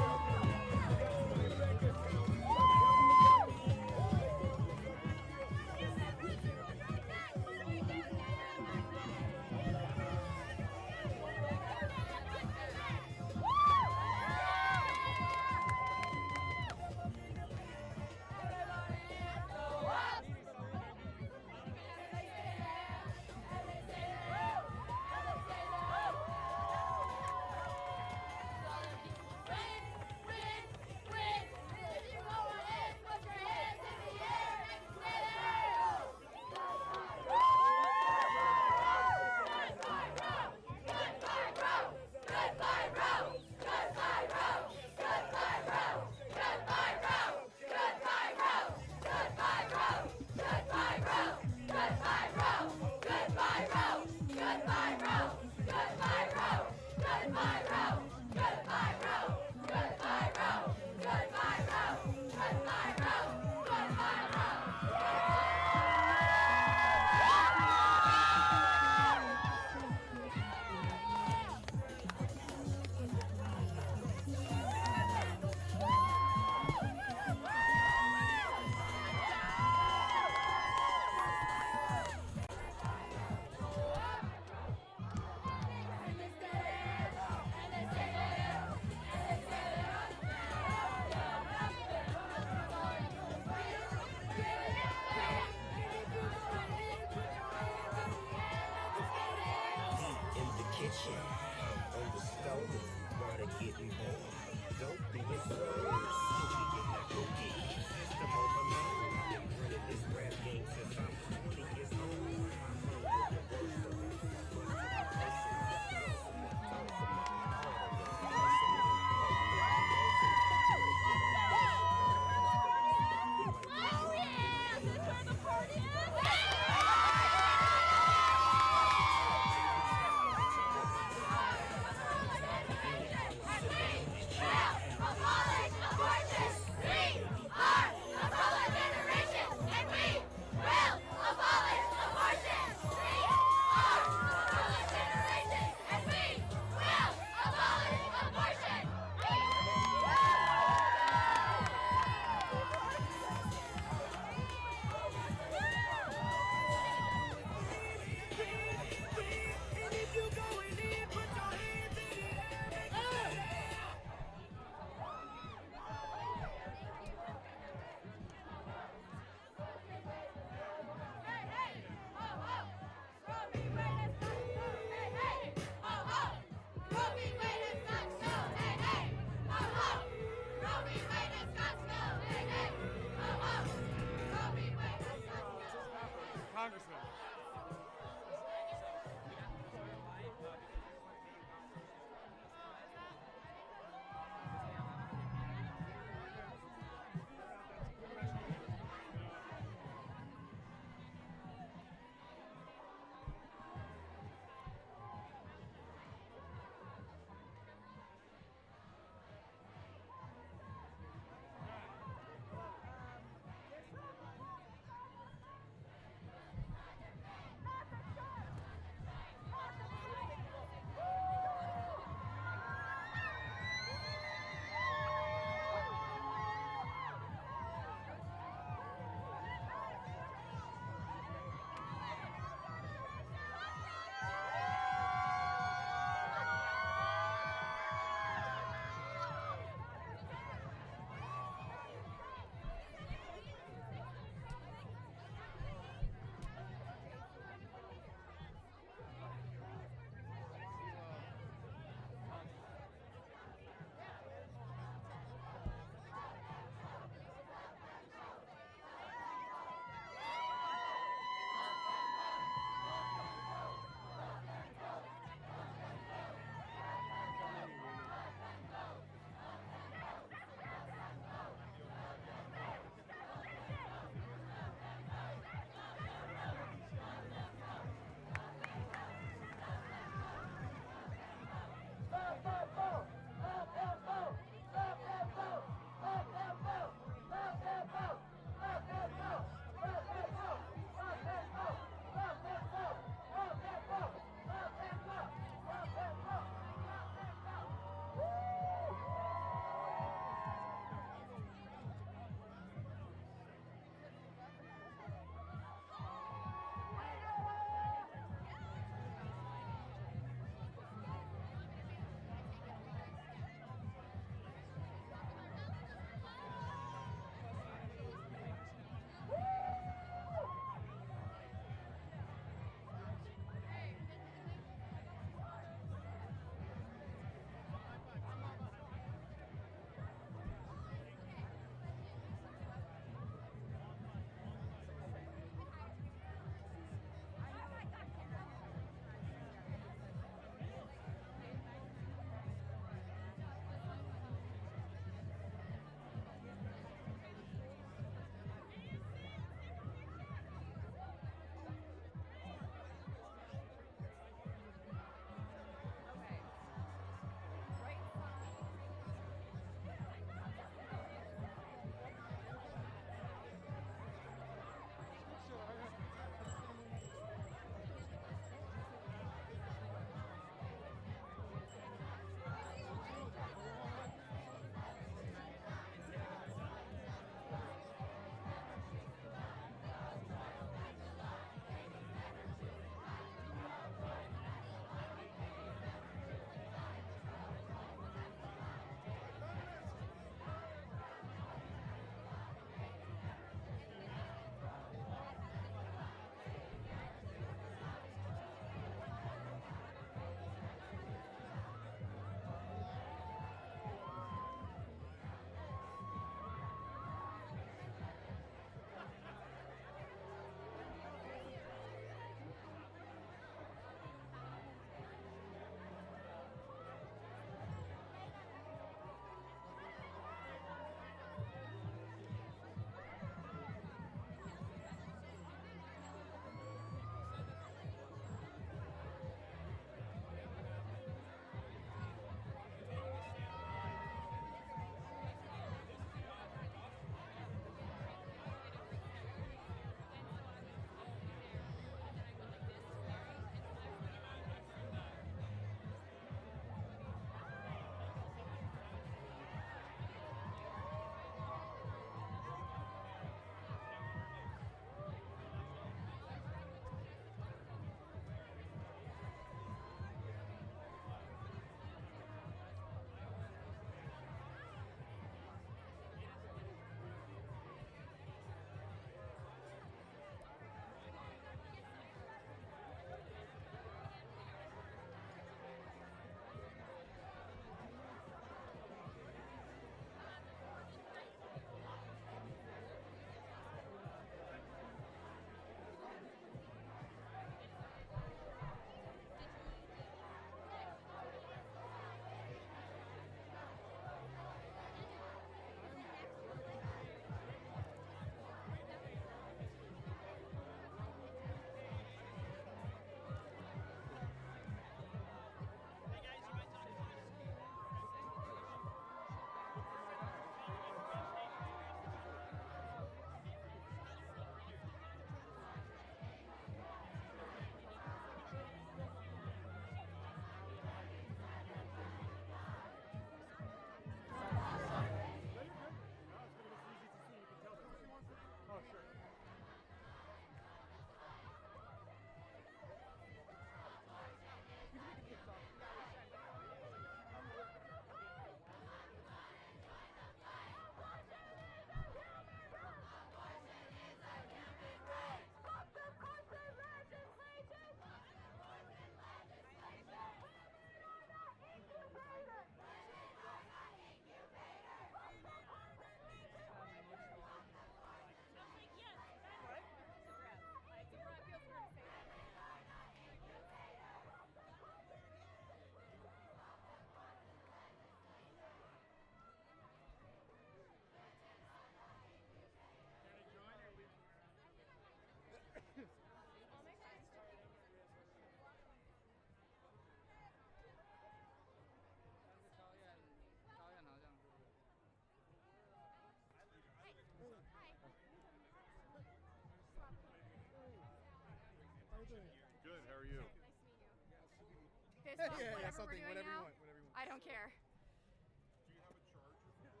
fist bump, Yeah, whatever something, we're doing whatever you now. want, whatever you want. I don't care. Do you have a charge for this?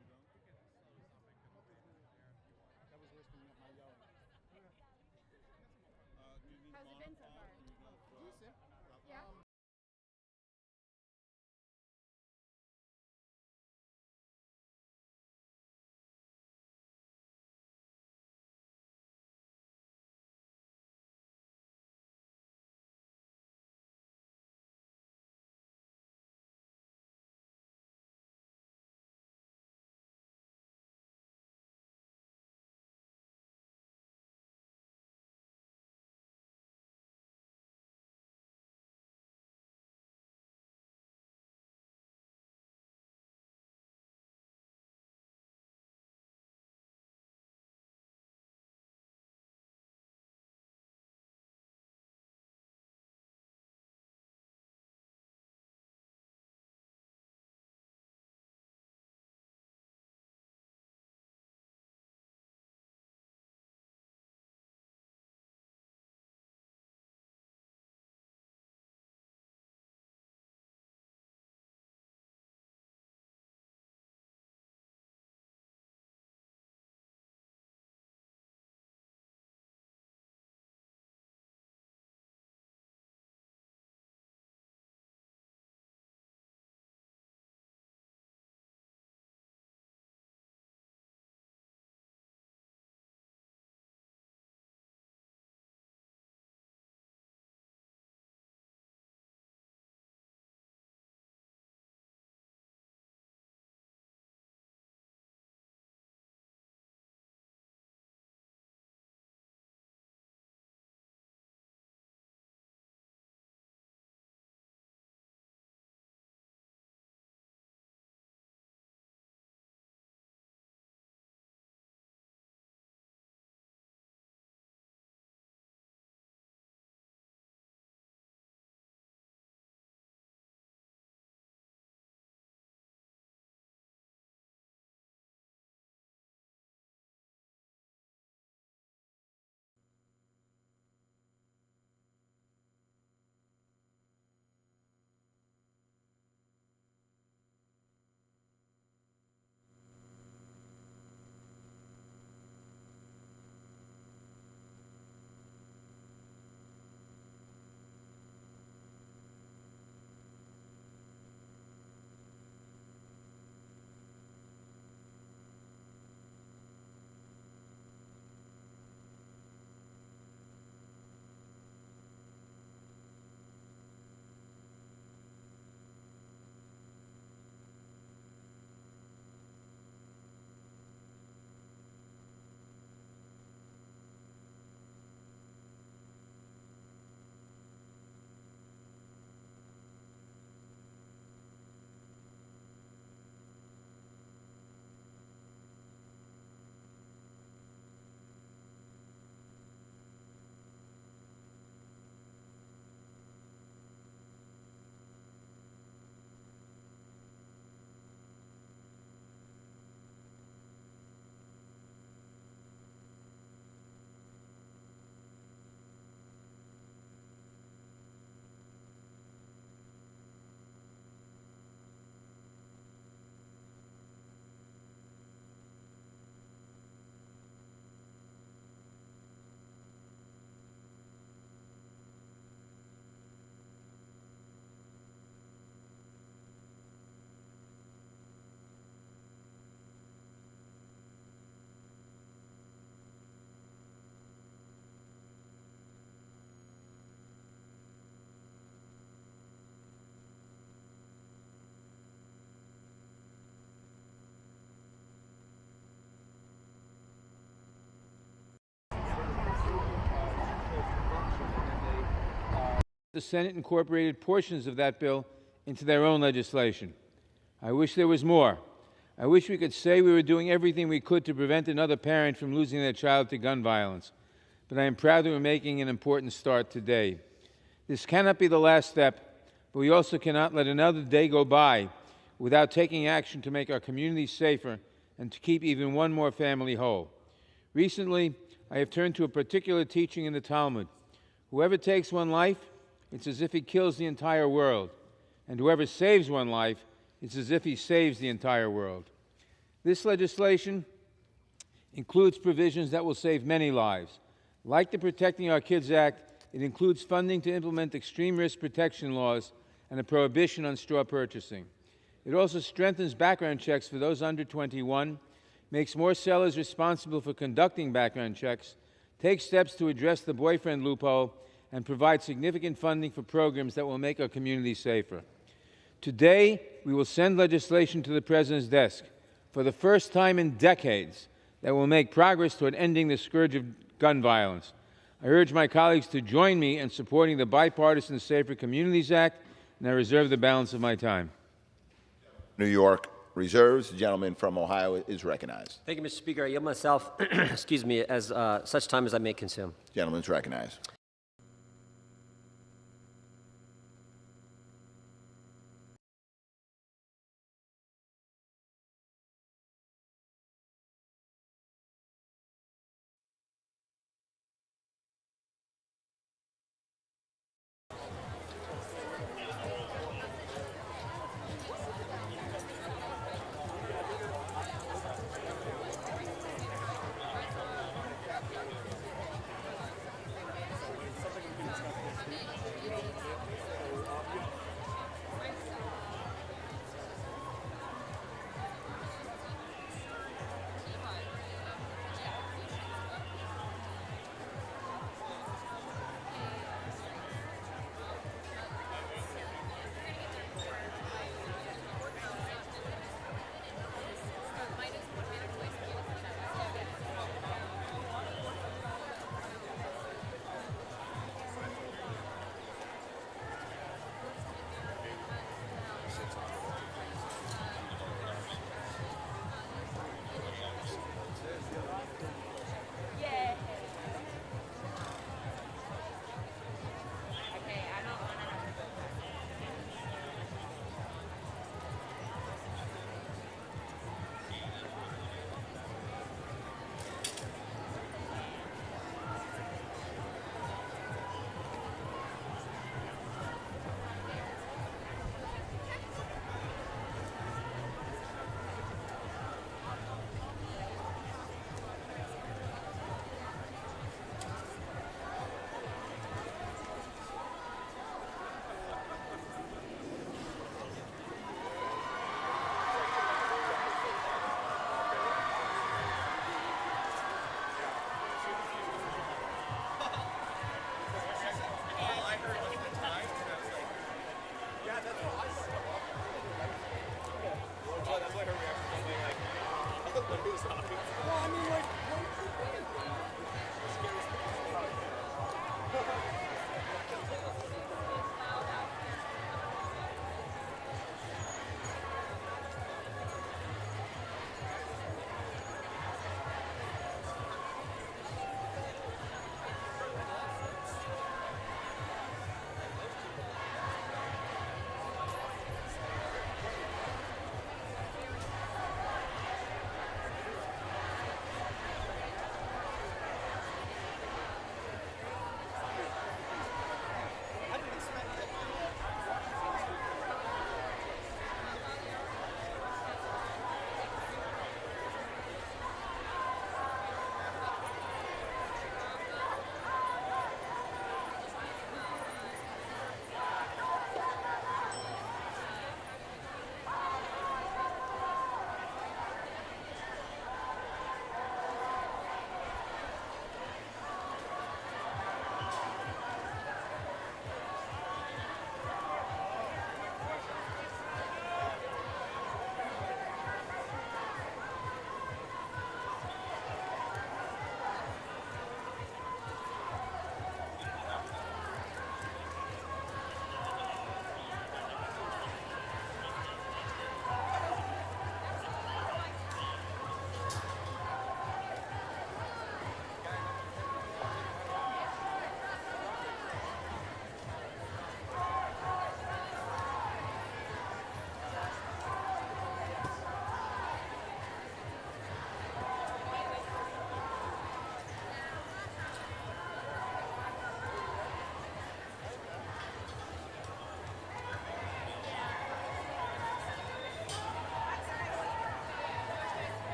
You don't? That was worse than my yelling. Do you need How's it been so far? Decent. Yeah? The Senate incorporated portions of that bill into their own legislation. I wish there was more. I wish we could say we were doing everything we could to prevent another parent from losing their child to gun violence. But I am proud that we're making an important start today. This cannot be the last step, but we also cannot let another day go by without taking action to make our communities safer and to keep even one more family whole. Recently, I have turned to a particular teaching in the Talmud. Whoever takes one life it's as if he kills the entire world. And whoever saves one life, it's as if he saves the entire world. This legislation includes provisions that will save many lives. Like the Protecting Our Kids Act, it includes funding to implement extreme risk protection laws and a prohibition on straw purchasing. It also strengthens background checks for those under 21, makes more sellers responsible for conducting background checks, takes steps to address the boyfriend loophole, and provides significant funding for programs that will make our community safer. Today, we will send legislation to the President's desk for the first time in decades that will make progress toward ending the scourge of gun violence. I urge my colleagues to join me in supporting the Bipartisan Safer Communities Act, and I reserve the balance of my time. New York reserves. The gentleman from Ohio is recognized. Thank you, Mr. Speaker. I yield myself, excuse me, as such time as I may consume. Gentleman's recognized.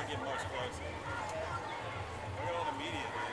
get much closer. Look at all the media, man.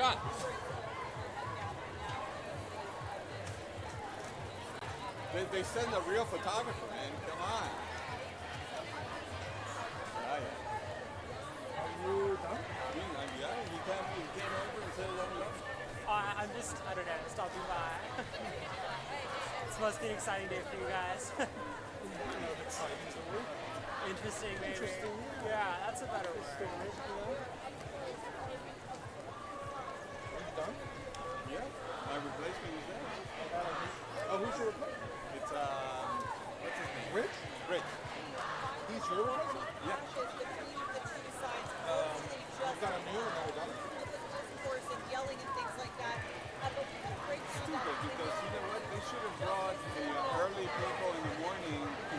John. They send a real photographer, man. Come on. Yeah. Are you done? Yeah, he came over and said hello. I'm just, I don't know, stopping by. It's supposed to be an exciting day for you guys. Interesting, maybe. Interesting. Yeah, that's a better word. Are you done? Yeah. My replacement is there. Oh, who's your replacement? It's what's his name? Rich? Rich. He's your replacement? Yeah. You've got a new another done? Yelling and things like that. But we had a great Stupid, because you know what? They should have brought the early people in the morning to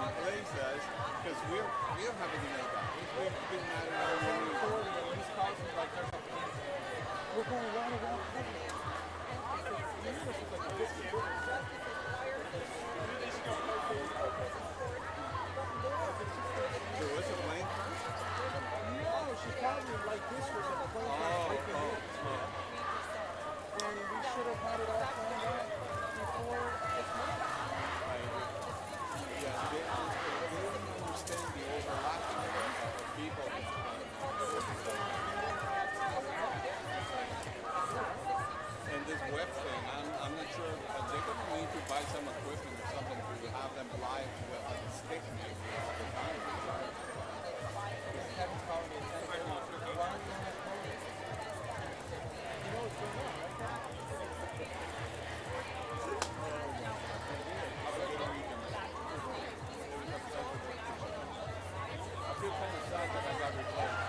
replace us, because we don't have any of that. We've been at it all morning. These causes like we're going round and round. There was a plane crash? No, she called me like this was a plane crash. And we should have had it all planned out before this month. Yeah, they didn't understand the overlapping of people. And this web thing, I'm not sure. They're going to need to buy some equipment or something to have them live with a stick maybe all the time. Kevin's calling me. Why don't you want to call me? You know what's going on, right? I feel kind of sad that I got replaced.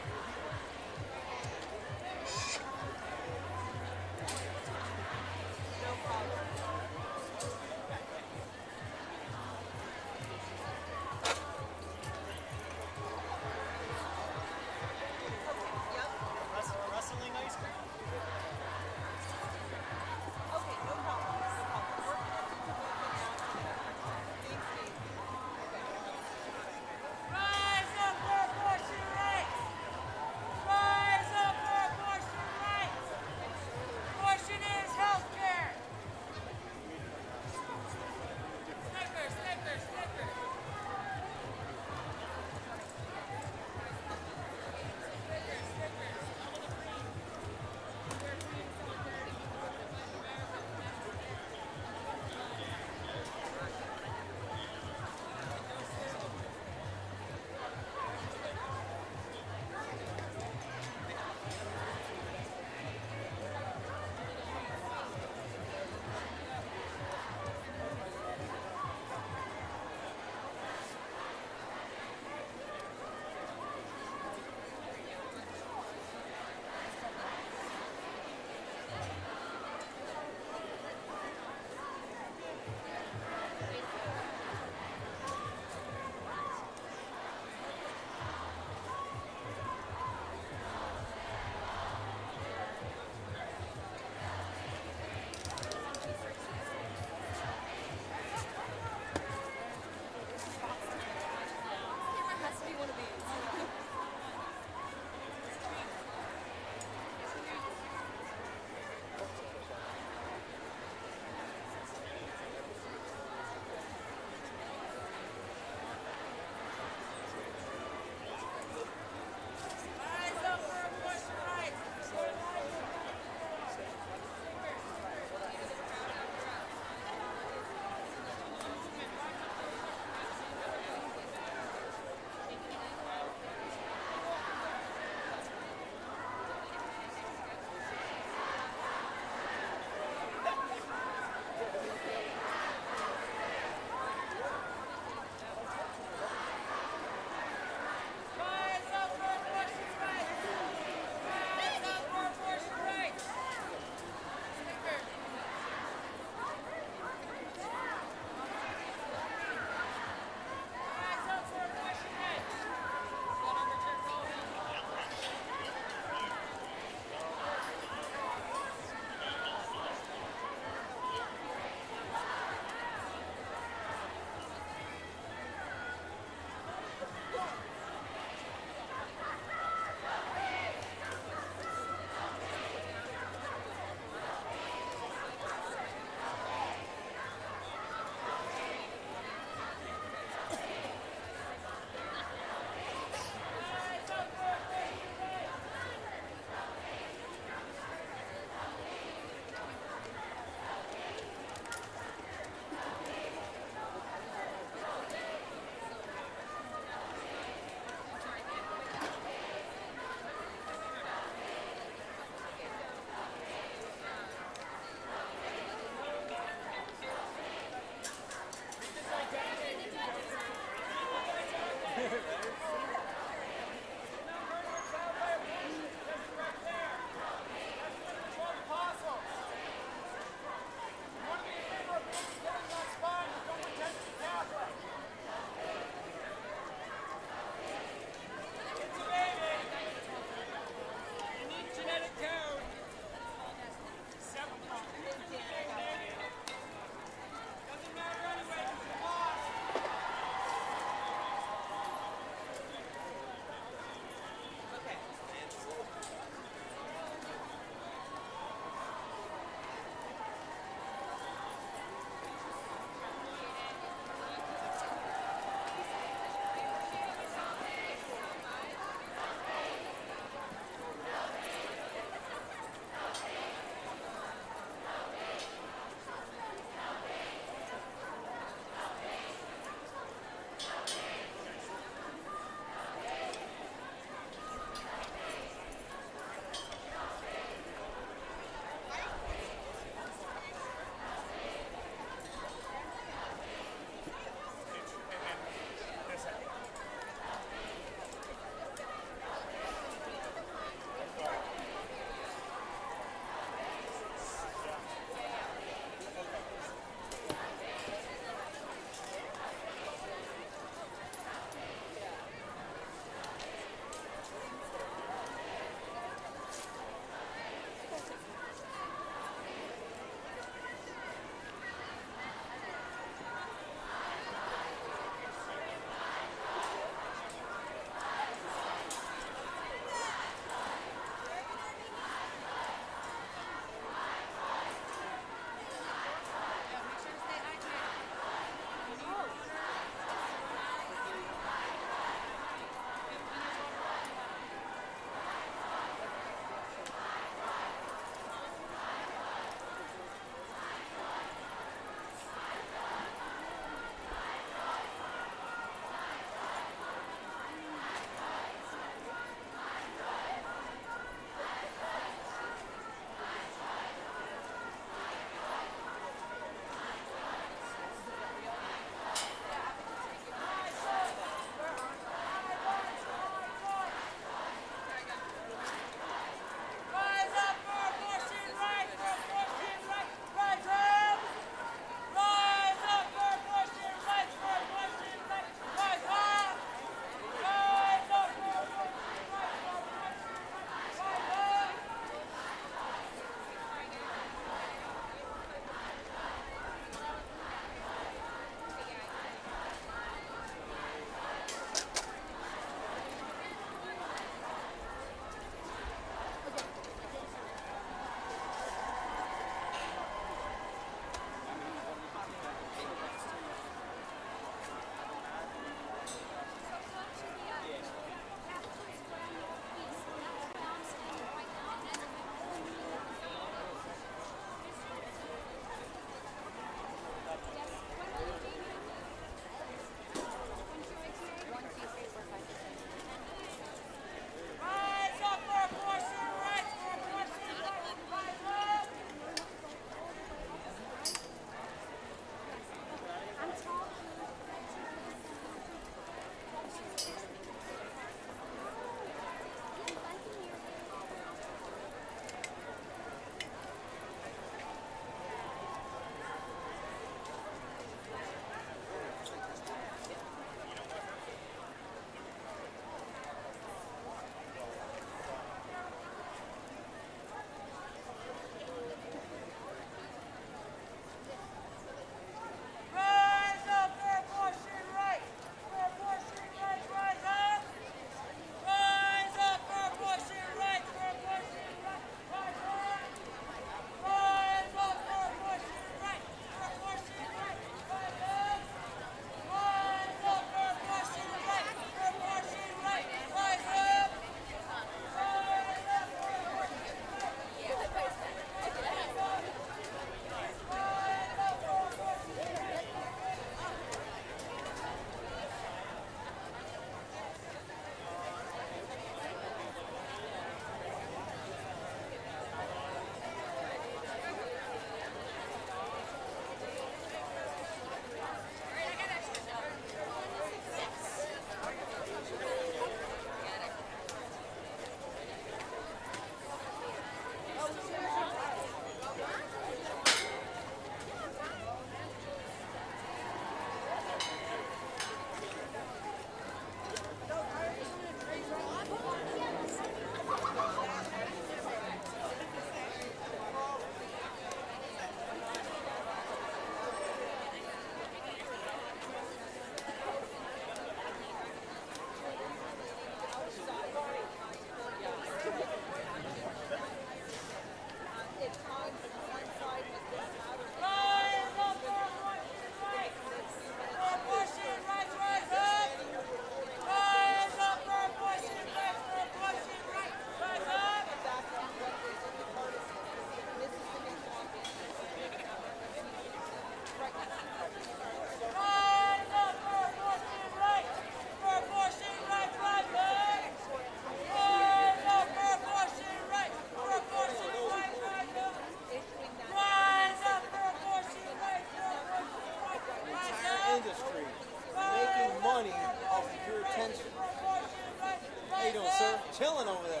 chilling over there.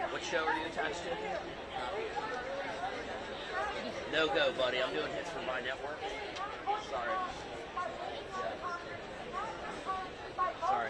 What show are you attached to? No go, buddy. I'm doing hits for my network. Sorry. Yeah. Sorry.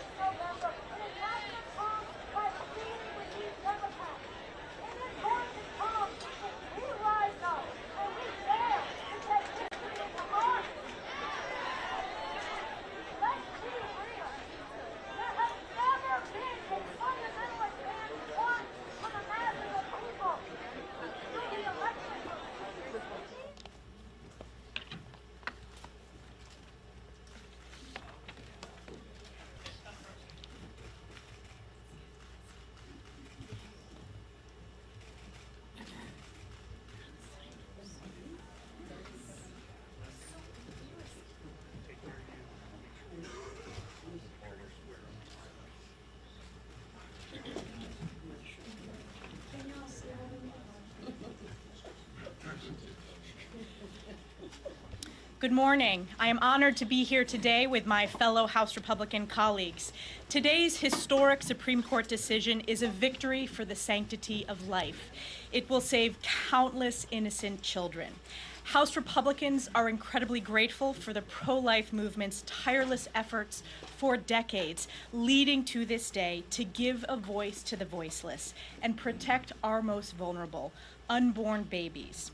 Good morning. I am honored to be here today with my fellow House Republican colleagues. Today's historic Supreme Court decision is a victory for the sanctity of life. It will save countless innocent children. House Republicans are incredibly grateful for the pro-life movement's tireless efforts for decades, leading to this day to give a voice to the voiceless and protect our most vulnerable, unborn babies.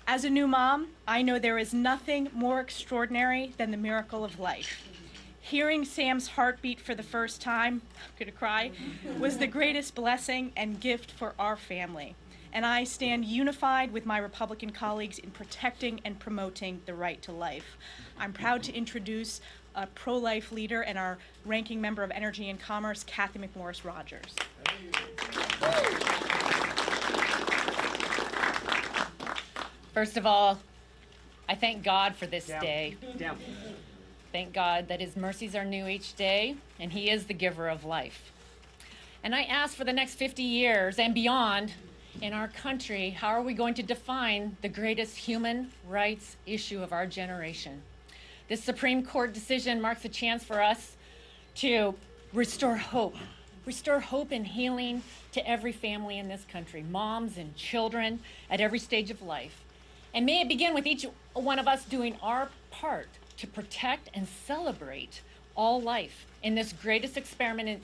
As a new mom, I know there is nothing more extraordinary than the miracle of life. Hearing Sam's heartbeat for the first time, I'm gonna cry, was the greatest blessing and gift for our family. And I stand unified with my Republican colleagues in protecting and promoting the right to life. I'm proud to introduce a pro-life leader and our ranking member of Energy and Commerce, Kathy McMorris-Rogers. First of all, I thank God for this day. Thank God that His mercies are new each day, and He is the giver of life. And I ask for the next 50 years and beyond in our country, how are we going to define the greatest human rights issue of our generation? This Supreme Court decision marks a chance for us to restore hope and healing to every family in this country, moms and children at every stage of life. And may it begin with each one of us doing our part to protect and celebrate all life in this greatest experiment in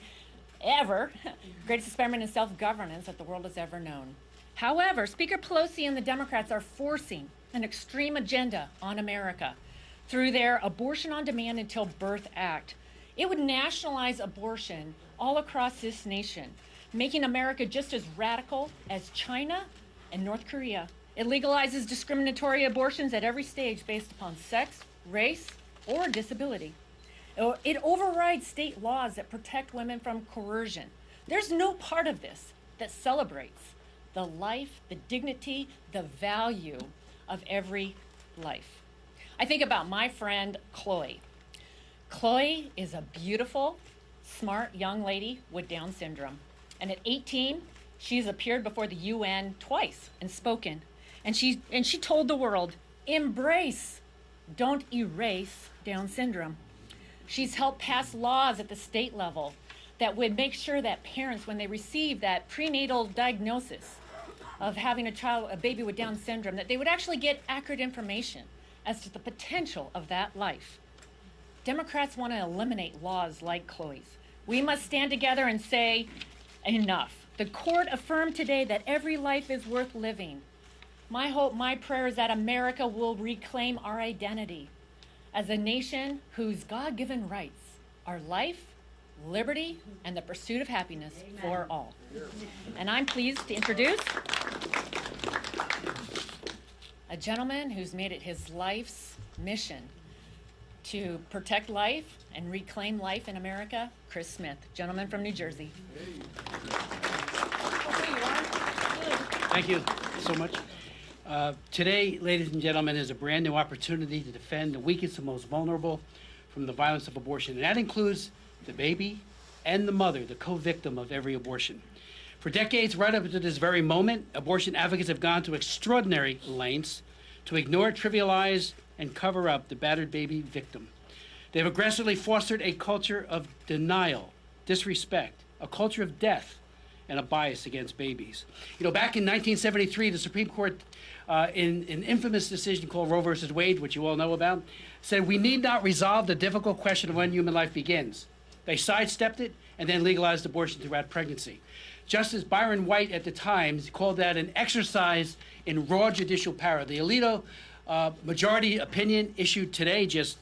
self-governance that the world has ever known. However, Speaker Pelosi and the Democrats are forcing an extreme agenda on America through their Abortion on Demand Until Birth Act. It would nationalize abortion all across this nation, making America just as radical as China and North Korea. It legalizes discriminatory abortions at every stage based upon sex, race, or disability. It overrides state laws that protect women from coercion. There's no part of this that celebrates the life, the dignity, the value of every life. I think about my friend, Chloe. Chloe is a beautiful, smart young lady with Down syndrome. And at 18, she's appeared before the UN twice and spoken. And she told the world, embrace, don't erase Down syndrome. She's helped pass laws at the state level that would make sure that parents, when they receive that prenatal diagnosis of having a baby with Down syndrome, that they would actually get accurate information as to the potential of that life. Democrats want to eliminate laws like Chloe's. We must stand together and say, enough. The court affirmed today that every life is worth living. My hope, my prayer is that America will reclaim our identity as a nation whose God-given rights are life, liberty, and the pursuit of happiness for all. And I'm pleased to introduce a gentleman who's made it his life's mission to protect life and reclaim life in America, Chris Smith, gentleman from New Jersey. Thank you so much. Today, ladies and gentlemen, is a brand new opportunity to defend the weakest and most vulnerable from the violence of abortion. And that includes the baby and the mother, the co-victim of every abortion. For decades, right up to this very moment, abortion advocates have gone to extraordinary lengths to ignore, trivialize, and cover up the battered baby victim. They've aggressively fostered a culture of denial, disrespect, a culture of death, and a bias against babies. You know, back in 1973, the Supreme Court, in an infamous decision called Roe versus Wade, which you all know about, said we need not resolve the difficult question of when human life begins. They sidestepped it and then legalized abortion throughout pregnancy. Justice Byron White at the time called that an exercise in raw judicial power. The Alito majority opinion issued today, just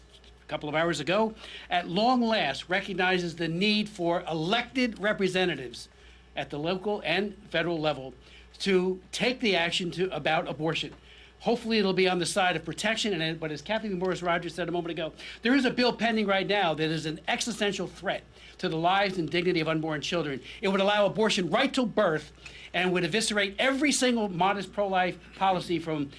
a couple of hours ago, at long last recognizes the need for elected representatives at the local and federal level to take the action about abortion. Hopefully it'll be on the side of protection, but as Kathleen Morris-Rogers said a moment ago, there is a bill pending right now that is an existential threat to the lives and dignity of unborn children. It would allow abortion right till birth and would eviscerate every single modest pro-life policy from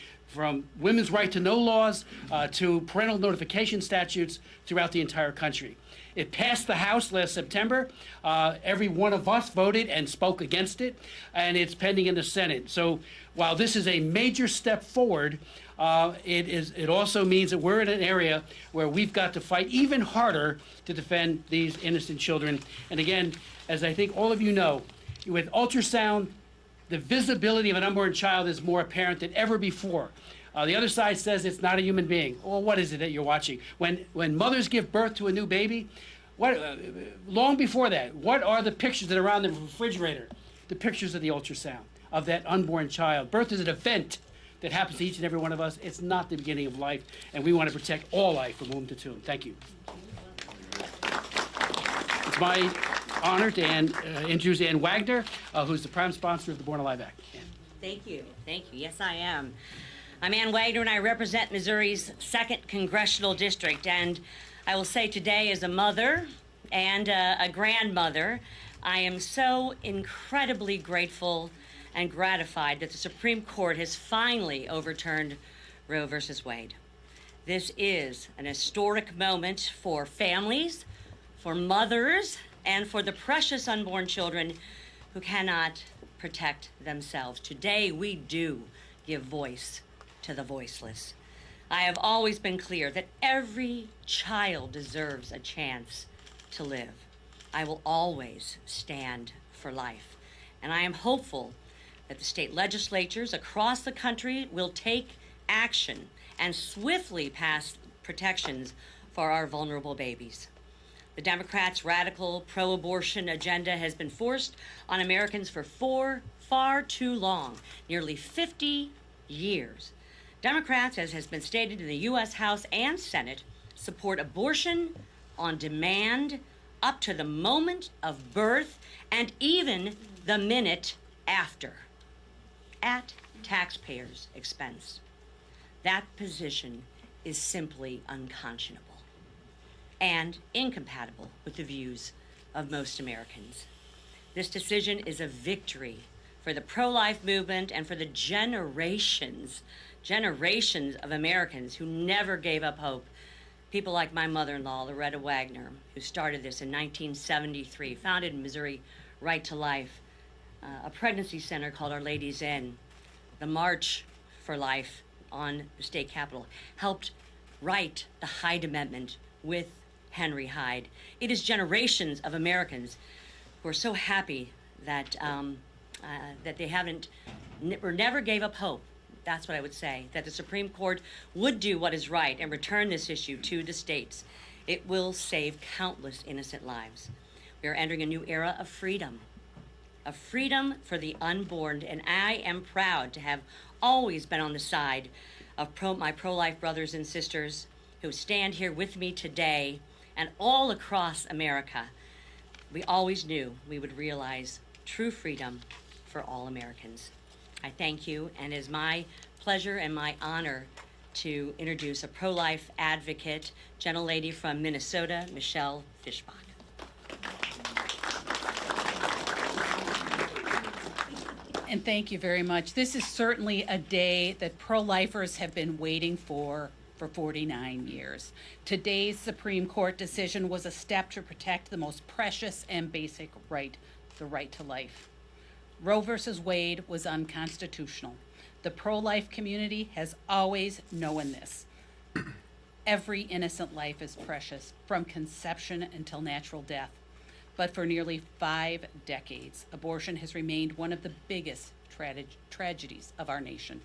women's right to know laws to parental notification statutes throughout the entire country. It passed the House last September. Every one of us voted and spoke against it, and it's pending in the Senate. So while this is a major step forward, it also means that we're in an area where we've got to fight even harder to defend these innocent children. And again, as I think all of you know, with ultrasound, the visibility of an unborn child is more apparent than ever before. The other side says it's not a human being. Well, what is it that you're watching? When mothers give birth to a new baby, long before that, what are the pictures that are around the refrigerator? The pictures of the ultrasound of that unborn child. Birth is an event that happens to each and every one of us. It's not the beginning of life, and we want to protect all life from womb to tomb. Thank you. It's my honor to introduce Ann Wagner, who's the prime sponsor of the Born Alive Act. Ann. Thank you. Thank you. Yes, I am. I'm Ann Wagner, and I represent Missouri's 2nd Congressional District. And I will say today, as a mother and a grandmother, I am so incredibly grateful and gratified that the Supreme Court has finally overturned Roe versus Wade. This is an historic moment for families, for mothers, and for the precious unborn children who cannot protect themselves. Today, we do give voice to the voiceless. I have always been clear that every child deserves a chance to live. I will always stand for life. And I am hopeful that the state legislatures across the country will take action and swiftly pass protections for our vulnerable babies. The Democrats' radical pro-abortion agenda has been forced on Americans for far too long, nearly 50 years. Democrats, as has been stated in the U.S. House and Senate, support abortion on demand up to the moment of birth and even the minute after, at taxpayers' expense. That position is simply unconscionable and incompatible with the views of most Americans. This decision is a victory for the pro-life movement and for the generations of Americans who never gave up hope. People like my mother-in-law, Loretta Wagner, who started this in 1973, founded Missouri Right to Life, a pregnancy center called Our Lady's Inn, the March for Life on the state capitol, helped write the Hyde Amendment with Henry Hyde. It is generations of Americans who are so happy that that they never gave up hope. That's what I would say, that the Supreme Court would do what is right and return this issue to the states. It will save countless innocent lives. We are entering a new era of freedom for the unborn, and I am proud to have always been on the side of my pro-life brothers and sisters who stand here with me today and all across America. We always knew we would realize true freedom for all Americans. I thank you, and it is my pleasure and my honor to introduce a pro-life advocate, gentlelady from Minnesota, Michelle Fishbach. And thank you very much. This is certainly a day that pro-lifers have been waiting for 49 years. Today's Supreme Court decision was a step to protect the most precious and basic right, the right to life. Roe versus Wade was unconstitutional. The pro-life community has always known this. Every innocent life is precious, from conception until natural death. But for nearly 5 decades, abortion has remained one of the biggest tragedies of our nation.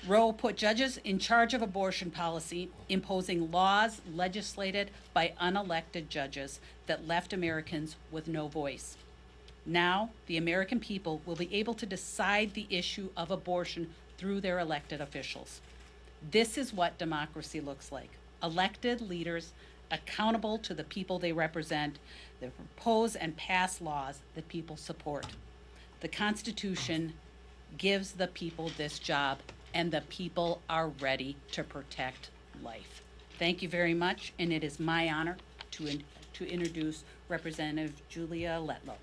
Roe put judges in charge of abortion policy, imposing laws legislated by unelected judges that left Americans with no voice. Now, the American people will be able to decide the issue of abortion through their elected officials. This is what democracy looks like. Elected leaders accountable to the people they represent, that propose and pass laws that people support. The Constitution gives the people this job, and the people are ready to protect life. Thank you very much, and it is my honor to introduce Representative Julia Letlow.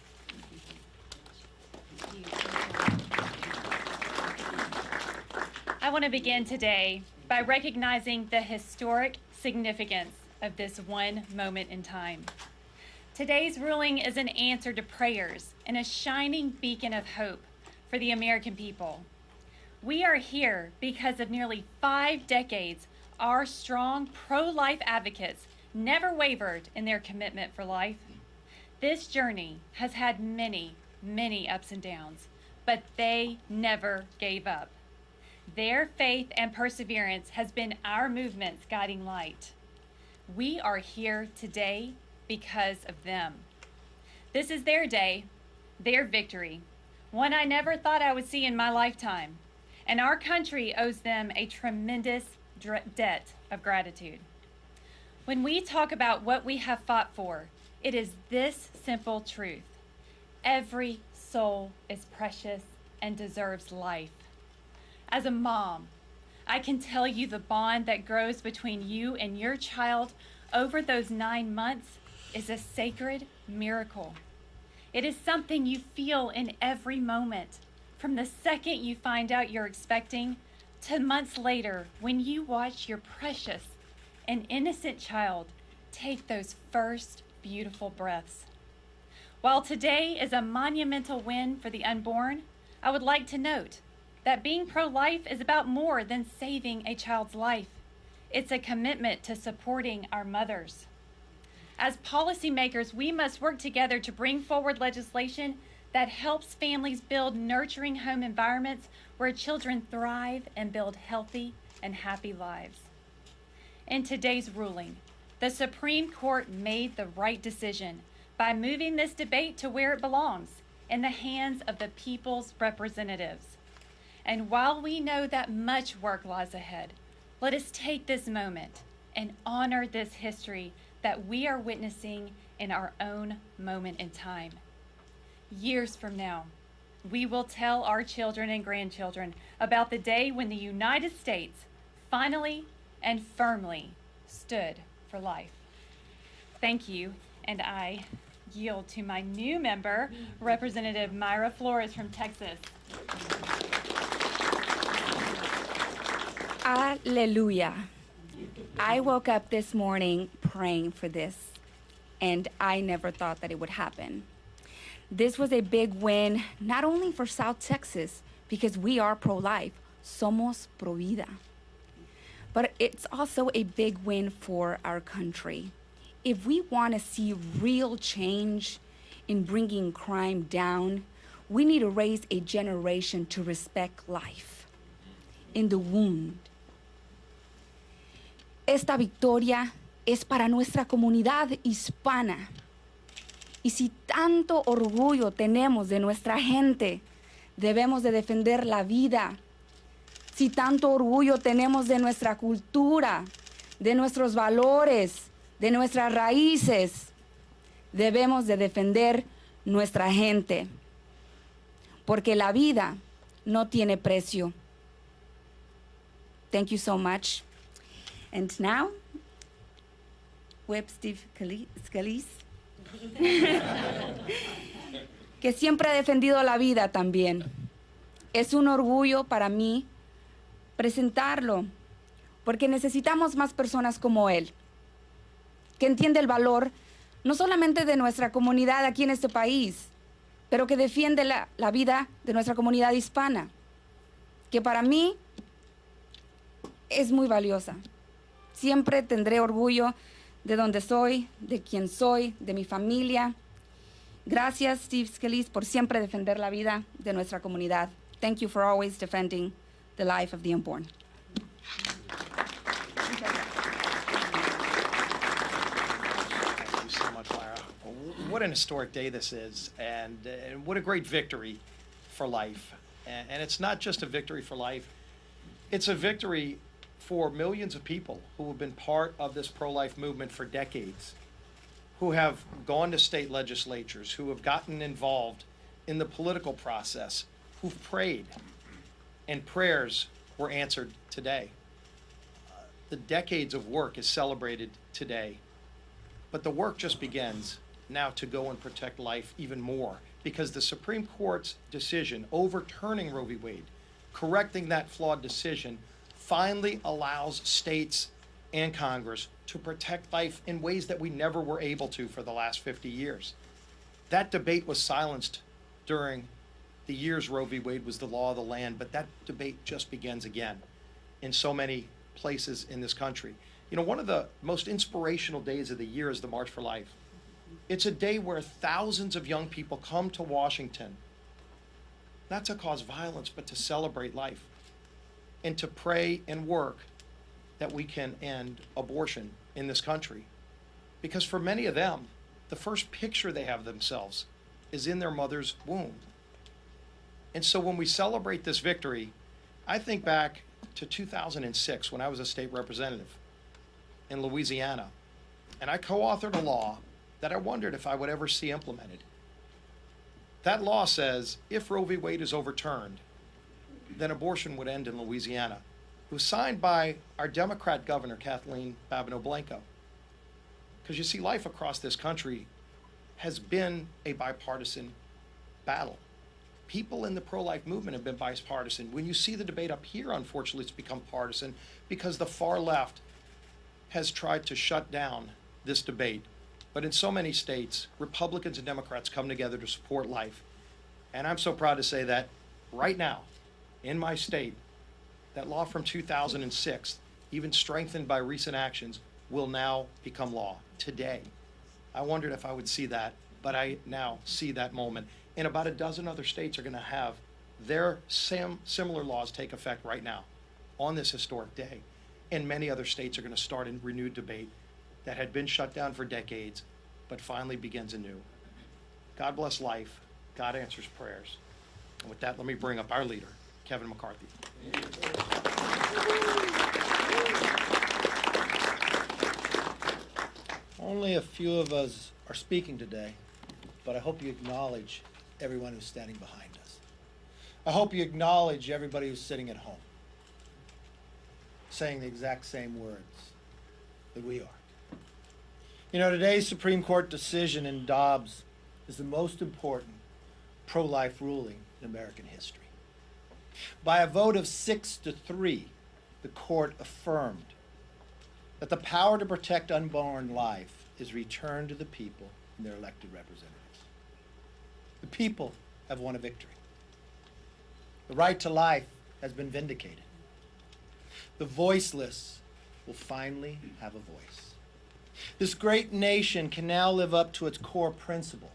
I want to begin today by recognizing the historic significance of this one moment in time. Today's ruling is an answer to prayers and a shining beacon of hope for the American people. We are here because of nearly 5 decades our strong pro-life advocates never wavered in their commitment for life. This journey has had many, many ups and downs, but they never gave up. Their faith and perseverance has been our movement's guiding light. We are here today because of them. This is their day, their victory, one I never thought I would see in my lifetime, and our country owes them a tremendous debt of gratitude. When we talk about what we have fought for, it is this simple truth: every soul is precious and deserves life. As a mom, I can tell you the bond that grows between you and your child over those 9 months is a sacred miracle. It is something you feel in every moment, from the second you find out you're expecting to months later when you watch your precious and innocent child take those first beautiful breaths. While today is a monumental win for the unborn, I would like to note that being pro-life is about more than saving a child's life. It's a commitment to supporting our mothers. As policymakers, we must work together to bring forward legislation that helps families build nurturing home environments where children thrive and build healthy and happy lives. In today's ruling, the Supreme Court made the right decision by moving this debate to where it belongs, in the hands of the people's representatives. And while we know that much work lies ahead, let us take this moment and honor this history that we are witnessing in our own moment in time. Years from now, we will tell our children and grandchildren about the day when the United States finally and firmly stood for life. Thank you, and I yield to my new member, Representative Mayra Flores from Texas. Hallelujah. I woke up this morning praying for this, and I never thought that it would happen. This was a big win, not only for South Texas, because we are pro-life, somos pro vida, but it's also a big win for our country. If we want to see real change in bringing crime down, we need to raise a generation to respect life in the womb. Esta victoria es para nuestra comunidad hispana. Y si tanto orgullo tenemos de nuestra gente, debemos de defender la vida. Si tanto orgullo tenemos de nuestra cultura, de nuestros valores, de nuestras raíces, debemos de defender nuestra gente. Porque la vida no tiene precio. Thank you so much. And now, Whip Steve Scalise, que siempre ha defendido la vida también. Es un orgullo para mí presentarlo, porque necesitamos más personas como él, que entiende el valor no solamente de nuestra comunidad aquí en este país, pero que defiende la vida de nuestra comunidad hispana, que para mí es muy valiosa. Siempre tendré orgullo de donde soy, de quién soy, de mi familia. Gracias, Steve Scalise, por siempre defender la vida de nuestra comunidad. Thank you for always defending the life of the unborn. Thank you so much, Lara. What an historic day this is, and what a great victory for life. And it's not just a victory for life, it's a victory for millions of people who have been part of this pro-life movement for decades, who have gone to state legislatures, who have gotten involved in the political process, who've prayed, and prayers were answered today. The decades of work is celebrated today, but the work just begins now to go and protect life even more, because the Supreme Court's decision overturning Roe v. Wade, correcting that flawed decision, finally allows states and Congress to protect life in ways that we never were able to for the last 50 years. That debate was silenced during the years Roe v. Wade was the law of the land, but that debate just begins again in so many places in this country. You know, one of the most inspirational days of the year is the March for Life. It's a day where thousands of young people come to Washington, not to cause violence, but to celebrate life and to pray and work that we can end abortion in this country. Because for many of them, the first picture they have of themselves is in their mother's womb. And so when we celebrate this victory, I think back to 2006 when I was a state representative in Louisiana, and I co-authored a law that I wondered if I would ever see implemented. That law says if Roe v. Wade is overturned, then abortion would end in Louisiana. It was signed by our Democrat governor, Kathleen Babineau-Blanco. Because you see, life across this country has been a bipartisan battle. People in the pro-life movement have been bipartisan. When you see the debate up here, unfortunately, it's become partisan because the far left has tried to shut down this debate. But in so many states, Republicans and Democrats come together to support life. And I'm so proud to say that right now, in my state, that law from 2006, even strengthened by recent actions, will now become law today. I wondered if I would see that, but I now see that moment. And about a dozen other states are going to have their similar laws take effect right now on this historic day. And many other states are going to start a renewed debate that had been shut down for decades, but finally begins anew. God bless life. God answers prayers. And with that, let me bring up our leader, Kevin McCarthy. Only a few of us are speaking today, but I hope you acknowledge everyone who's standing behind us. I hope you acknowledge everybody who's sitting at home, saying the exact same words that we are. You know, today's Supreme Court decision in Dobbs is the most important pro-life ruling in American history. By a vote of 6-3, the court affirmed that the power to protect unborn life is returned to the people and their elected representatives. The people have won a victory. The right to life has been vindicated. The voiceless will finally have a voice. This great nation can now live up to its core principle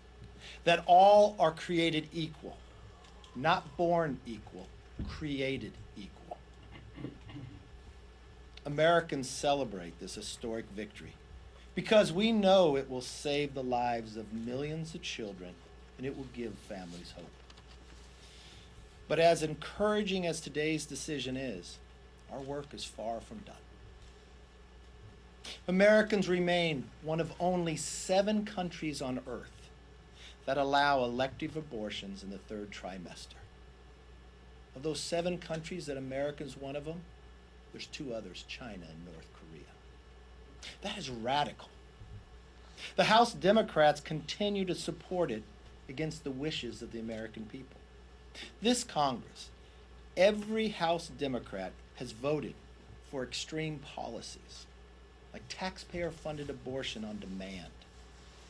that all are created equal, not born equal, created equal. Americans celebrate this historic victory because we know it will save the lives of millions of children and it will give families hope. But as encouraging as today's decision is, our work is far from done. Americans remain one of only 7 countries on earth that allow elective abortions in the 3rd trimester. Of those 7 countries that America's one of them, There's two others, China and North Korea. That is radical. The House Democrats continue to support it against the wishes of the American people. This Congress, every House Democrat has voted for extreme policies, like taxpayer-funded abortion on demand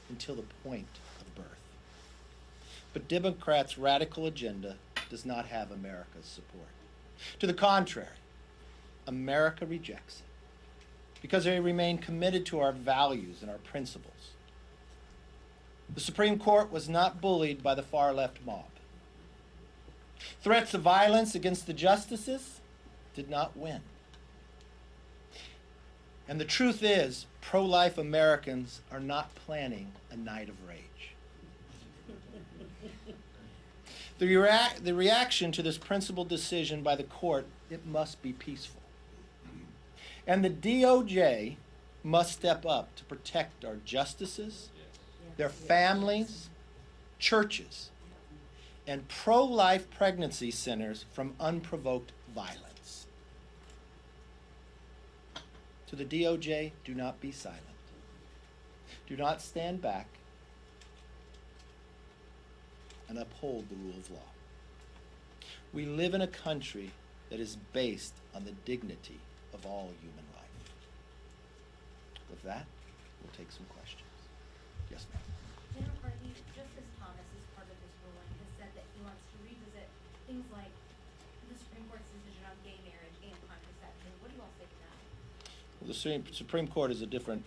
until the point of birth. But Democrats' radical agenda does not have America's support. To the contrary, America rejects it because they remain committed to our values and our principles. The Supreme Court was not bullied by the far-left mob. Threats of violence against the justices did not win. And the truth is, pro-life Americans are not planning a night of rage. The reaction to this principled decision by the court, it must be peaceful. And the DOJ must step up to protect our justices, their families, churches, and pro-life pregnancy centers from unprovoked violence. To the DOJ, do not be silent. Do not stand back and uphold the rule of law. We live in a country that is based on the dignity of all human life. With that, we'll take some questions. Yes, ma'am. General Carney, Justice Thomas, as part of this ruling, has said that he wants to revisit things like the Supreme Court's decision on gay marriage and contraception. What do you all say to that? Well, the Supreme Court is a different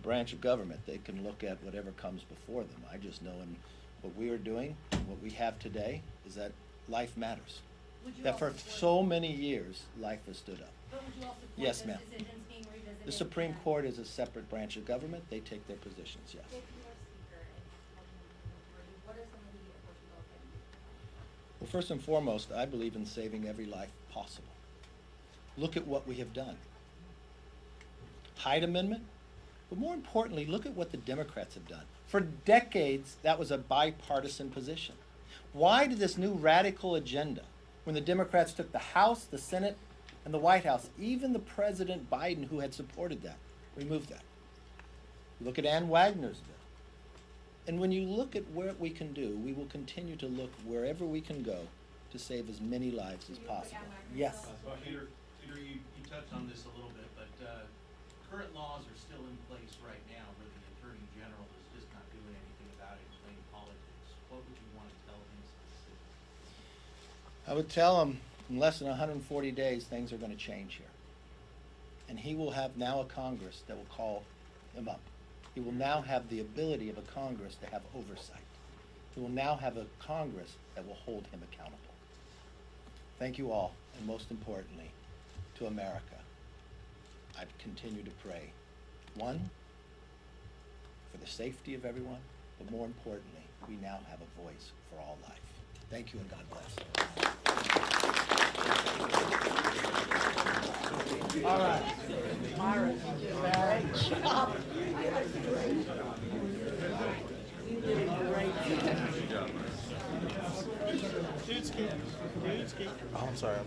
branch of government. They can look at whatever comes before them. I just know in what we are doing, what we have today, is that life matters. That for so many years, life has stood up. But would you also support Yes, those ma'am. decisions being revisited? The Supreme Court is a separate branch of government. They take their positions, yes. If you are Speaker and what are some of the important bills that you Well, first and foremost, I believe in saving every life possible. Look at what we have done. Hyde Amendment, but more importantly, look at what the Democrats have done. For decades, that was a bipartisan position. Why did this new radical agenda, when the Democrats took the House, the Senate, and the White House, even the President Biden, who had supported that, remove that? Look at Ann Wagner's bill. And when you look at what we can do, we will continue to look wherever we can go to save as many lives as possible. Yes. Peter, you touched on this a little bit, but current laws are still in place right now where the Attorney General is just not doing anything about it in plain politics. What would you want to tell him specifically? I would tell him in less than 140 days, things are going to change here. And he will have now a Congress that will call him up. He will now have the ability of a Congress to have oversight. He will now have a Congress that will hold him accountable. Thank you all, and most importantly, to America. I continue to pray, one, for the safety of everyone, but more importantly, we now have a voice for all life. Thank you and God bless. All right. Myron, great job. You did a great job. Oh, I'm sorry.